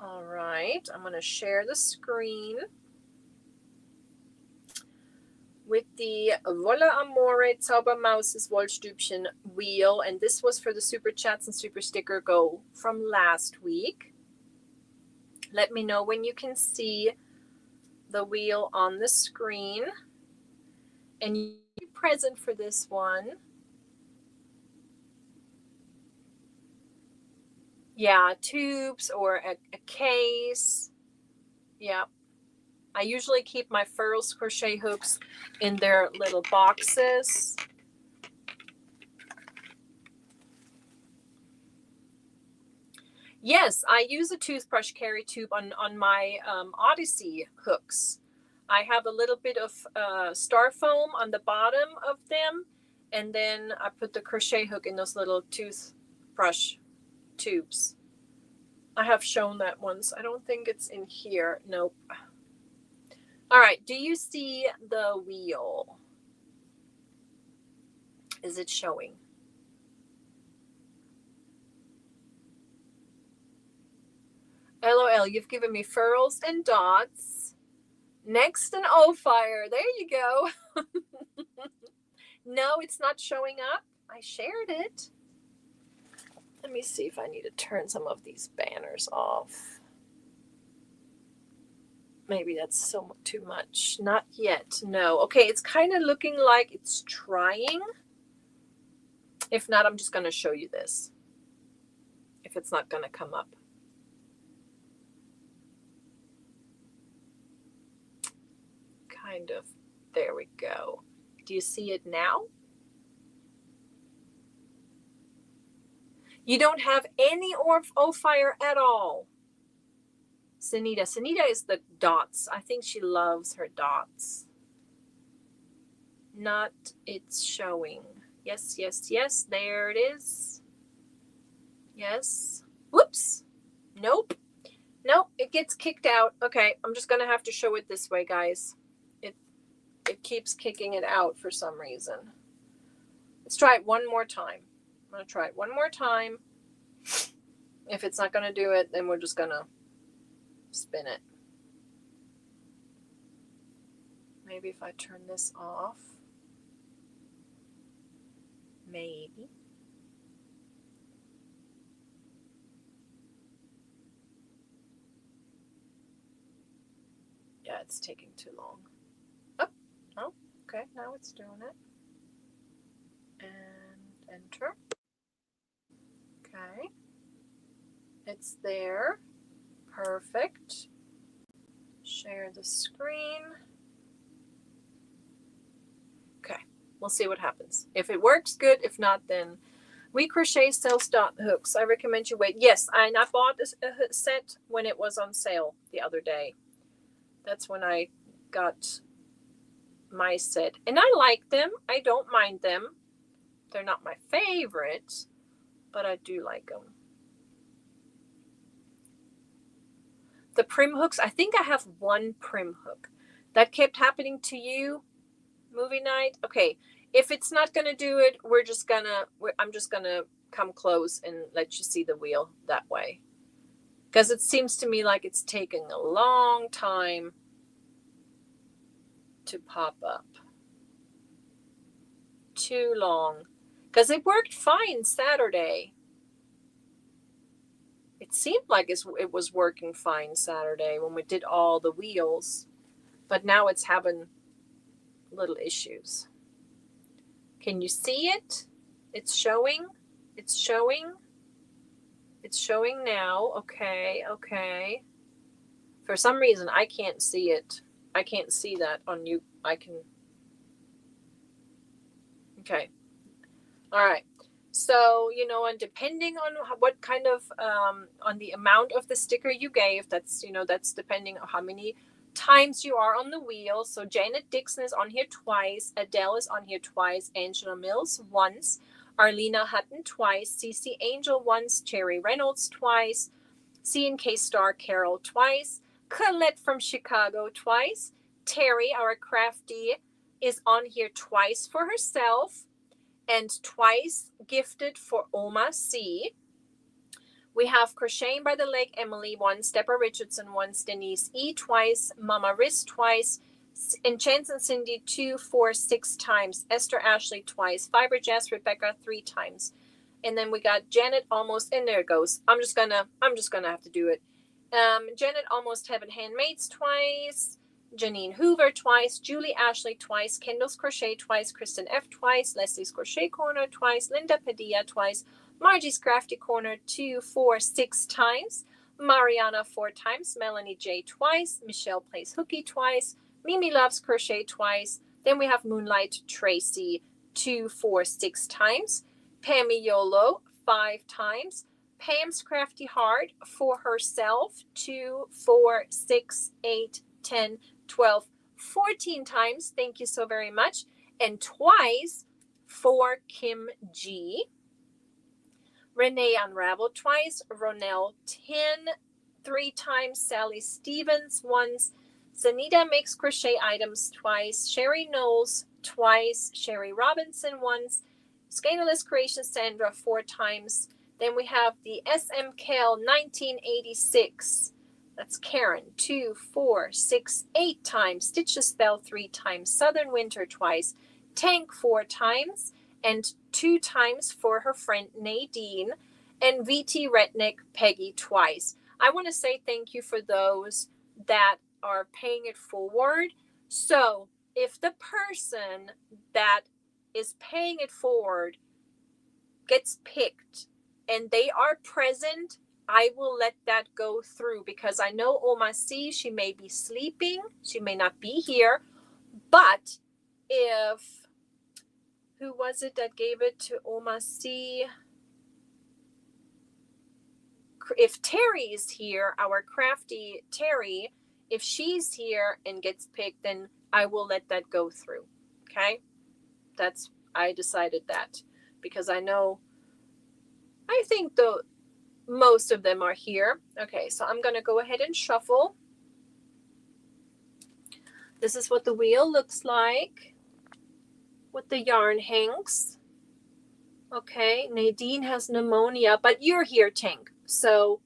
All right. I'm going to share the screen with the Volla Amore Zaubermaus's Wollstübchen wheel. And this was for the Super Chats and Super Sticker Go from last week. Let me know when you can see the wheel on the screen. And you get a present for this one. Yeah, tubes or a case. Yeah. I usually keep my Furls crochet hooks in their little boxes. Yes, I use a toothbrush carry tube on my Odyssey hooks. I have a little bit of star foam on the bottom of them, and then I put the crochet hook in those little toothbrush tubes. I have shown that once. I don't think it's in here. Nope. All right, do you see the wheel? Is it showing? LOL, you've given me furls and dots. Next, an O-fire. There you go. No, it's not showing up. I shared it. Let me see if I need to turn some of these banners off. Maybe that's so too much. Not yet. No. Okay, it's kind of looking like it's trying. If not, I'm just going to show you this. If it's not going to come up. Kind of. There we go. Do you see it now? You don't have any O-fire at all. Sunita. Sunita is the dots. I think she loves her dots. Not, it's showing. Yes, yes, yes. There it is. Yes. Whoops. Nope. Nope. It gets kicked out. Okay. I'm just going to have to show it this way, guys. It keeps kicking it out for some reason. Let's try it one more time. I'm going to try it one more time. If it's not going to do it, then we're just going to spin it. Maybe if I turn this off. Maybe. Yeah, it's taking too long. Oh, okay, now it's doing it. And enter. Okay. It's there. Perfect. Share the screen. Okay, we'll see what happens. If it works, good. If not, then We Crochet sells dot hooks. I recommend you wait. Yes, I bought a set when it was on sale the other day. That's when I got my set. And I like them. I don't mind them. They're not my favorite, but I do like them. The prim hooks, I think I have one prim hook. That kept happening to you, movie night? Okay, if it's not going to do it, I'm just going to come close and let you see the wheel that way. Because it seems to me like it's taking a long time to pop up. Too long. Because it worked fine Saturday. It seemed like it was working fine Saturday when we did all the wheels. But now it's having little issues. Can you see it? It's showing. It's showing. It's showing now. Okay, okay. For some reason, I can't see it. I can't see that on you. I can. Okay. All right. So, and depending on what kind of, on the amount of the sticker you gave, that's depending on how many times you are on the wheel. So Janet Dixon is on here twice, Adele is on here twice, Angela Mills once, Arlena Hutton twice, CC Angel once, Cherry Reynolds twice, C&K Star Carol twice, Colette from Chicago twice, Terry, our crafty, is on here twice for herself, and twice gifted for Oma C. We have Crocheting by the Lake Emily once, Deborah Richardson once, Denise E twice, Mama Riz twice, Enchants and Cindy 2, 4, 6 times, Esther Ashley twice, Fiber Jazz Rebecca 3 times, and then we got Janet Almost, and there it goes. I'm just gonna have to do it. Janet Almost Heaven Handmaids twice, Janine Hoover twice, Julie Ashley twice, Kendall's Crochet twice, Kristen F twice, Leslie's Crochet Corner twice, Linda Padilla twice, Margie's Crafty Corner 2, 4, 6 times, Mariana 4 times, Melanie J twice, Michelle Plays Hooky twice, Mimi Loves Crochet twice, then we have Moonlight Tracy 2, 4, 6 times, Pammy Yolo 5 times, Pam's Crafty Heart for herself 2, 4, 6, 8, 10, 12, 14 times. Thank you so very much. And twice for Kim G. Renee Unraveled twice. Ronell 10, 3 times. Sally Stevens once. Zanita Makes Crochet Items twice. Sherry Knowles twice. Sherry Robinson once. Scandalous Creation Sandra 4 times. Then we have the SMKL 1986. That's Karen 2, 4, 6, 8 times. Stitch a Spell 3 times. Southern Winter twice. Tank 4 times. And 2 times for her friend Nadine. And VT Retnick Peggy twice. I want to say thank you for those that are paying it forward. So if the person that is paying it forward gets picked and they are present, I will let that go through, because I know Oma C, she may be sleeping, she may not be here, but if, who was it that gave it to Oma C? If Terry is here, our crafty Terry, if she's here and gets picked, then I will let that go through. Okay? I decided that because I know, I think most of them are here. Okay, so I'm going to go ahead and shuffle. This is what the wheel looks like with the yarn hanks. Okay, Nadine has pneumonia, but you're here, Tank. So,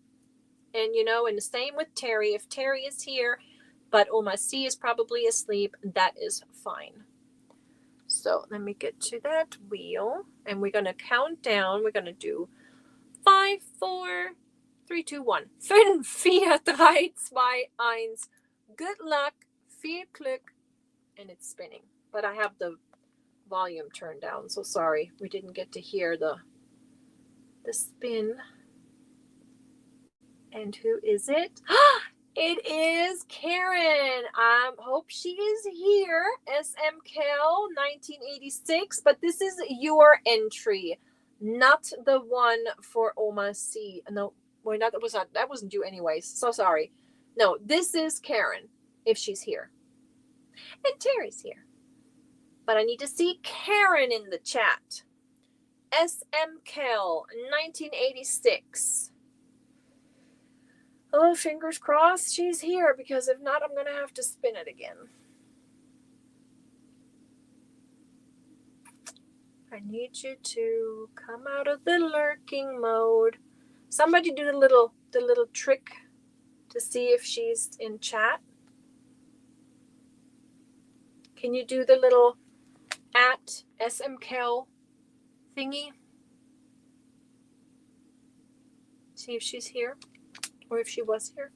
and and the same with Terry. If Terry is here, but Oma C is probably asleep, that is fine. So let me get to that wheel, and we're going to count down. We're going to do 5, 4, 3, 2, 1. 5, 4, 3, 2, 1. Good luck, viel Glück, and it's spinning. But I have the volume turned down, so sorry. We didn't get to hear the spin. And who is it? It is Karen. Hope she is here. SMKL 1986, but this is your entry, not the one for Oma C. No, that wasn't you anyways. So sorry. No, this is Karen, if she's here. And Terry's here. But I need to see Karen in the chat. SMKL 1986. Oh, fingers crossed she's here, because if not, I'm going to have to spin it again. I need you to come out of the lurking mode. Somebody do the little trick to see if she's in chat. Can you do the little at SMKL thingy? See if she's here. Or if she was here.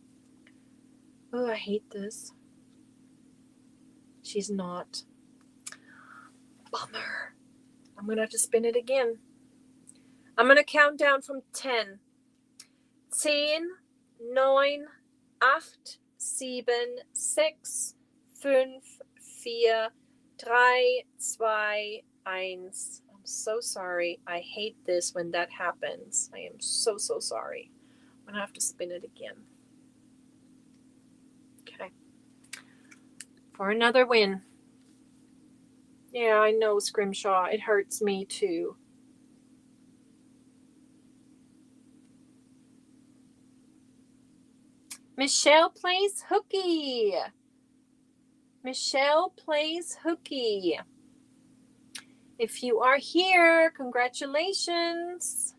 Oh, I hate this. She's not. Bummer. I'm going to have to spin it again. I'm going to count down from 10. 10, 9, 8, 7, 6, 5, 4, 3, 2, 1. I'm so sorry. I hate this when that happens. I am so sorry. I'm going to have to spin it again. Okay. For another win. Yeah, I know, Scrimshaw. It hurts me too. Michelle plays hooky. Michelle plays hooky. If you are here, congratulations.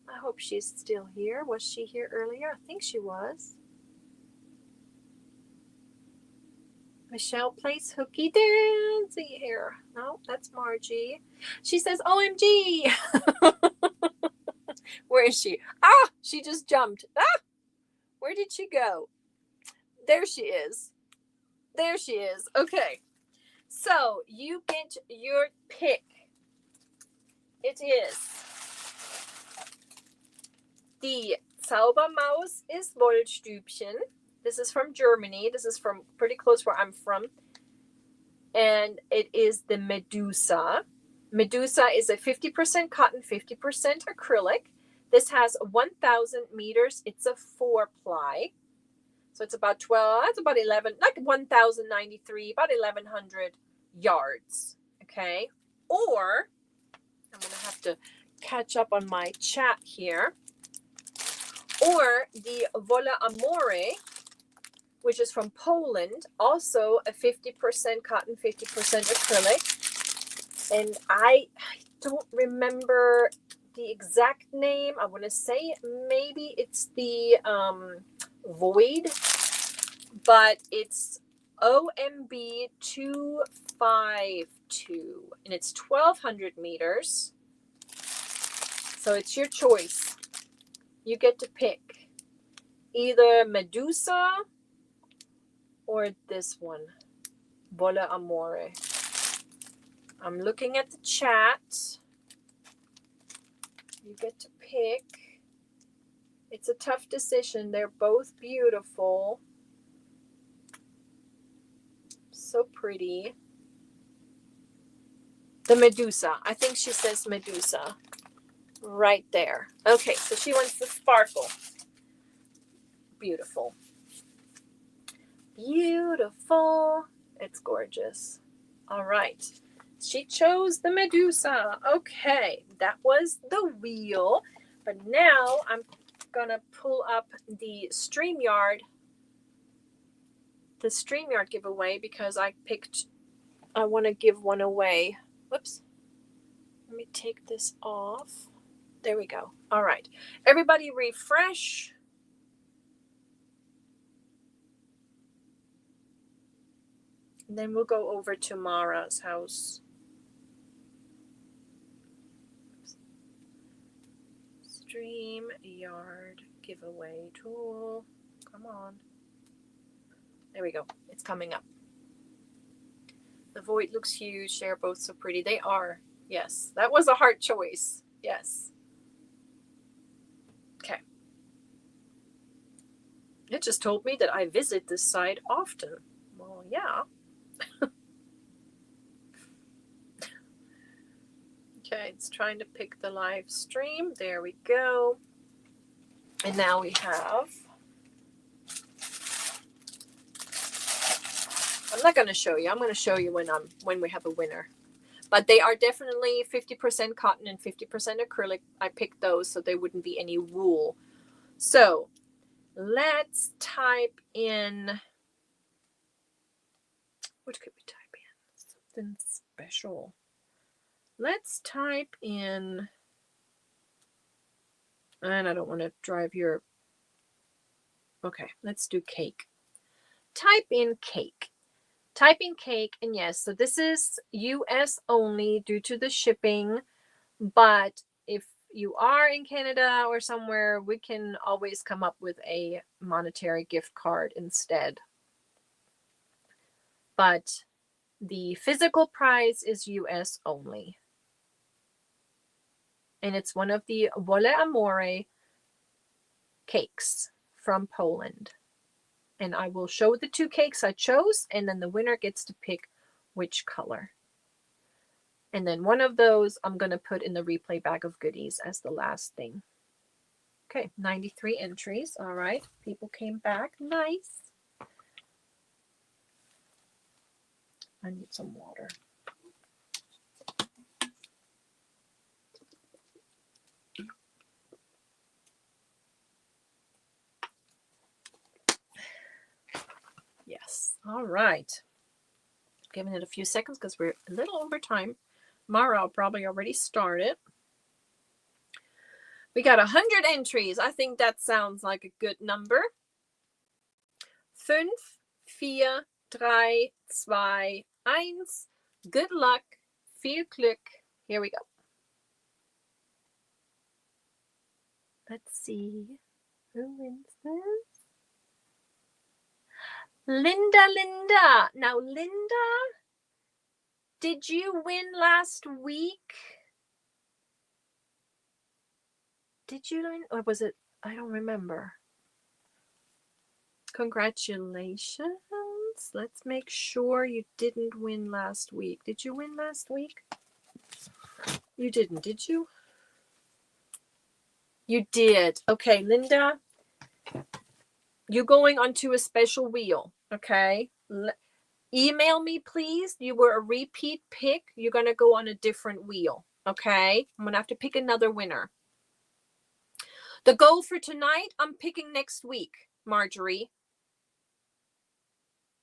I hope she's still here. Was she here earlier? I think she was. Michelle plays hooky dancy here. No, that's Margie. She says, OMG. Where is she? Ah, she just jumped. Ah, where did she go? There she is. There she is. Okay. So you get your pick. It is Die Zaubermaus ist Wollstübchen. This is from Germany. This is from pretty close where I'm from. And it is the Medusa. Medusa is a 50% cotton, 50% acrylic. This has 1,000 meters. It's a 4-ply. So it's about 12, it's about 11, like 1,093, about 1,100 yards. Okay. Or, I'm going to have to catch up on my chat here. Or the Vola Amore, which is from Poland, also a 50% cotton, 50% acrylic. And I don't remember the exact name. I want to say maybe it's the Void, but it's OMB 252, and it's 1,200 meters. So it's your choice. You get to pick either Medusa or this one, Vola Amore. I'm looking at the chat. You get to pick. It's a tough decision. They're both beautiful. So pretty. The Medusa. I think she says Medusa. Right there. Okay, so she wants the sparkle. Beautiful. Beautiful. It's gorgeous. All right. She chose the Medusa. Okay, that was the wheel. But now I'm going to pull up the StreamYard giveaway because I want to give one away. Whoops. Let me take this off. There we go. All right. Everybody refresh. And then we'll go over to Mara's house. StreamYard giveaway tool. Come on. There we go. It's coming up. The Void looks huge. They're both so pretty. They are. Yes. That was a hard choice. Yes. Okay. It just told me that I visit this site often. Well, yeah. Okay, it's trying to pick the live stream. There we go. And now we have, I'm not going to show you. I'm going to show you when we have a winner. But they are definitely 50% cotton and 50% acrylic. I picked those so there wouldn't be any wool. So let's type in, what could we type in? Something special. Let's type in, and I don't want to drive your, okay, let's do cake. Type in cake. Type in cake, and yes, so this is US only due to the shipping, but if you are in Canada or somewhere, we can always come up with a monetary gift card instead. But the physical price is US only. And it's one of the Vola Amore cakes from Poland. And I will show the two cakes I chose, and then the winner gets to pick which color. And then one of those I'm going to put in the replay bag of goodies as the last thing. Okay, 93 entries. All right, people came back. Nice. I need some water. Yes. All right. Giving it a few seconds because we're a little over time. Mara probably already started. We got 100 entries. I think that sounds like a good number. 5, 4, 3, 2, 1. Good luck. Viel Glück. Here we go. Let's see. Who wins this? Linda. Now, Linda, did you win last week? Did you win? Or was it? I don't remember. Congratulations. Let's make sure you didn't win last week. Did you win last week? You didn't, did you? You did. Okay, Linda, you're going onto a special wheel, okay? Email me, please. You were a repeat pick. You're going to go on a different wheel, okay? I'm going to have to pick another winner. The goal for tonight, I'm picking next week, Marjorie.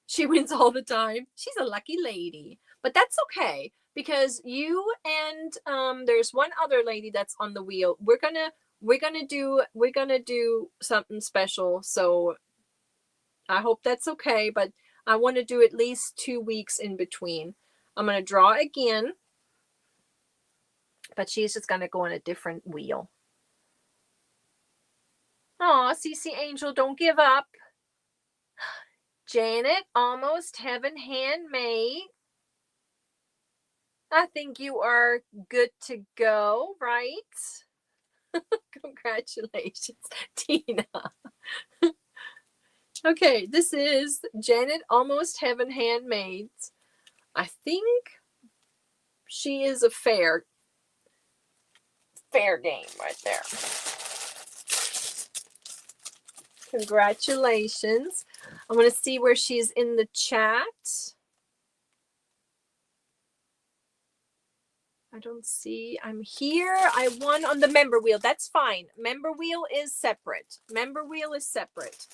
She wins all the time. She's a lucky lady. But that's okay, because you and there's one other lady that's on the wheel. We're gonna do something special. So I hope that's okay, but I want to do at least 2 weeks in between. I'm gonna draw again, but she's just gonna go on a different wheel. Aw, CC Angel, don't give up. Janet, almost heaven handmade. I think you are good to go, right? Congratulations, Tina. Okay, this is Janet, almost heaven handmade. I think she is a fair game right there. Congratulations. I'm going to see where she's in the chat. I don't see. I'm here. I won on the member wheel. That's fine. Member wheel is separate. Member wheel is separate.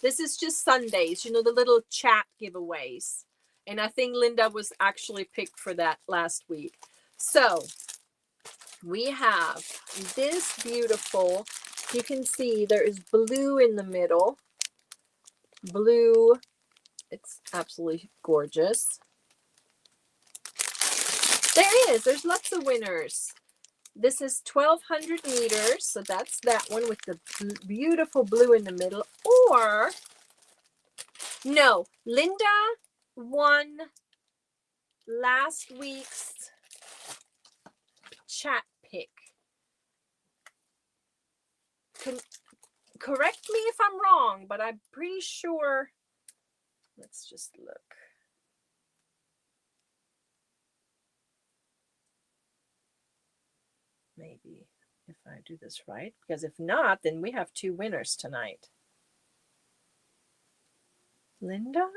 This is just Sundays, you know, the little chat giveaways. And I think Linda was actually picked for that last week. So we have this beautiful, you can see there is blue in the middle. Blue. It's absolutely gorgeous. There is. There's lots of winners. This is 1,200 meters. So that's that one with the beautiful blue in the middle. Or, no, Linda won last week's chat pick. Correct me if I'm wrong, but I'm pretty sure. Let's just look. Maybe if I do this right, because if not, then we have 2 winners tonight. Linda?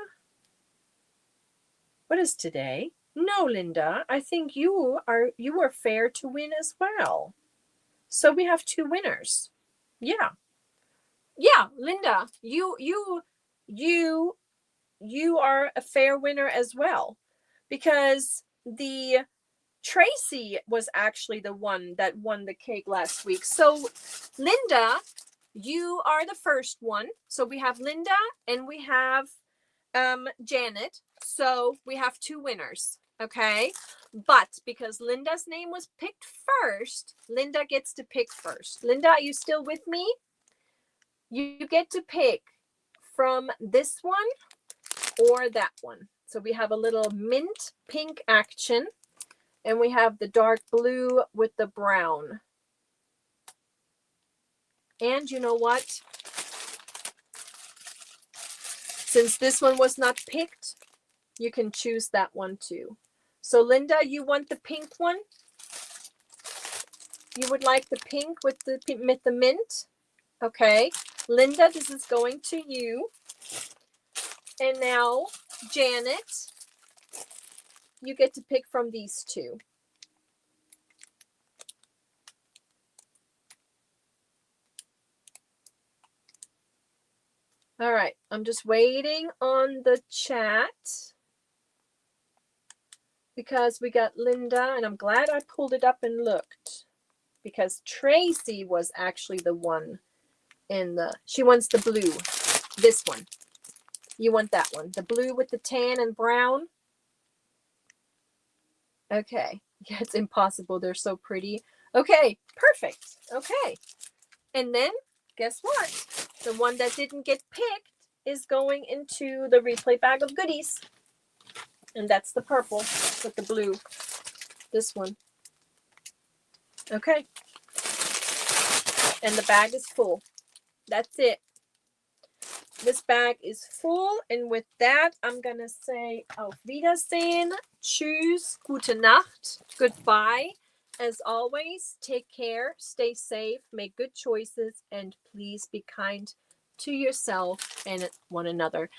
What is today? No, Linda, I think you are fair to win as well. So we have 2 winners. Yeah. Yeah, Linda, you are a fair winner as well, because the Tracy was actually the one that won the cake last week. So Linda, you are the first one. So we have Linda and we have Janet. So we have 2 winners. Okay. But because Linda's name was picked first, Linda gets to pick first. Linda, are you still with me? You get to pick from this one or that one. So we have a little mint pink action. And we have the dark blue with the brown. And you know what? Since this one was not picked, you can choose that one too. So Linda, you want the pink one? You would like the pink with the mint? Okay. Linda, this is going to you. And now, Janet, you get to pick from these 2. All right, I'm just waiting on the chat because we got Linda, and I'm glad I pulled it up and looked, because Tracy was actually the one she wants the blue, this one. You want that one, the blue with the tan and brown. Okay, yeah, it's impossible. They're so pretty. Okay, perfect. Okay, and then guess what? The one that didn't get picked is going into the replay bag of goodies. And that's the purple with the blue. This one. Okay. And the bag is full. That's it. This bag is full. And with that, I'm going to say auf Wiedersehen. Tschüss. Gute Nacht. Goodbye. as always, take care, stay safe, make good choices, and please be kind to yourself and one another.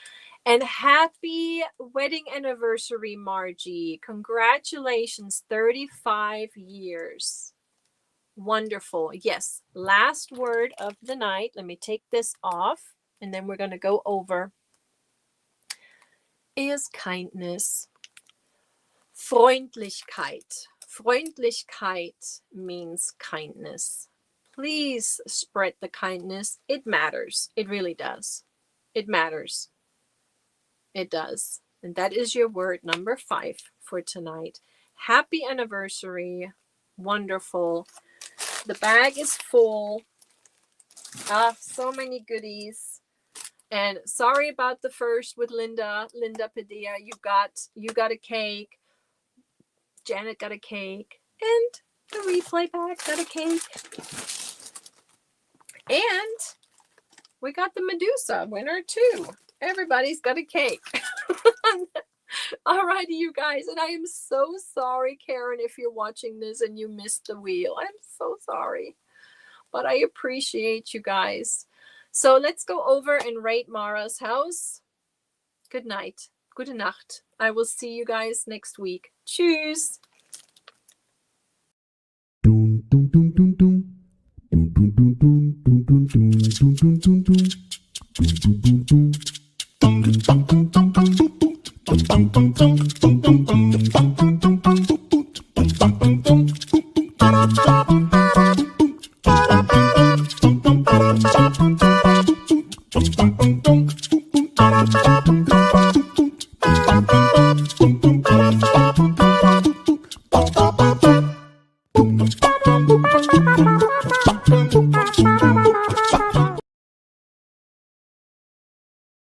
And happy wedding anniversary, Margie. Congratulations, 35 years. Wonderful. Yes, last word of the night. Let me take this off, and then we're going to go over is kindness. Freundlichkeit. Freundlichkeit means kindness. Please spread the kindness. It matters. It really does. It matters. It does. And that is your word number 5 for tonight. Happy anniversary. Wonderful. The bag is full. So many goodies. And sorry about the first with Linda Padilla. You got a cake. Janet got a cake. And the replay bag got a cake. And we got the Medusa winner too. Everybody's got a cake. Alrighty, you guys. And I am so sorry, Karen, if you're watching this and you missed the wheel. I'm so sorry. But I appreciate you guys. So let's go over and rate Mara's house. Good night. Gute Nacht. I will see you guys next week. Tschüss. Bum, bum, bum, bum, bum, bum, bum, bum, bum, bum, bum, bum, bum, bum, bum, bum, bum, bum,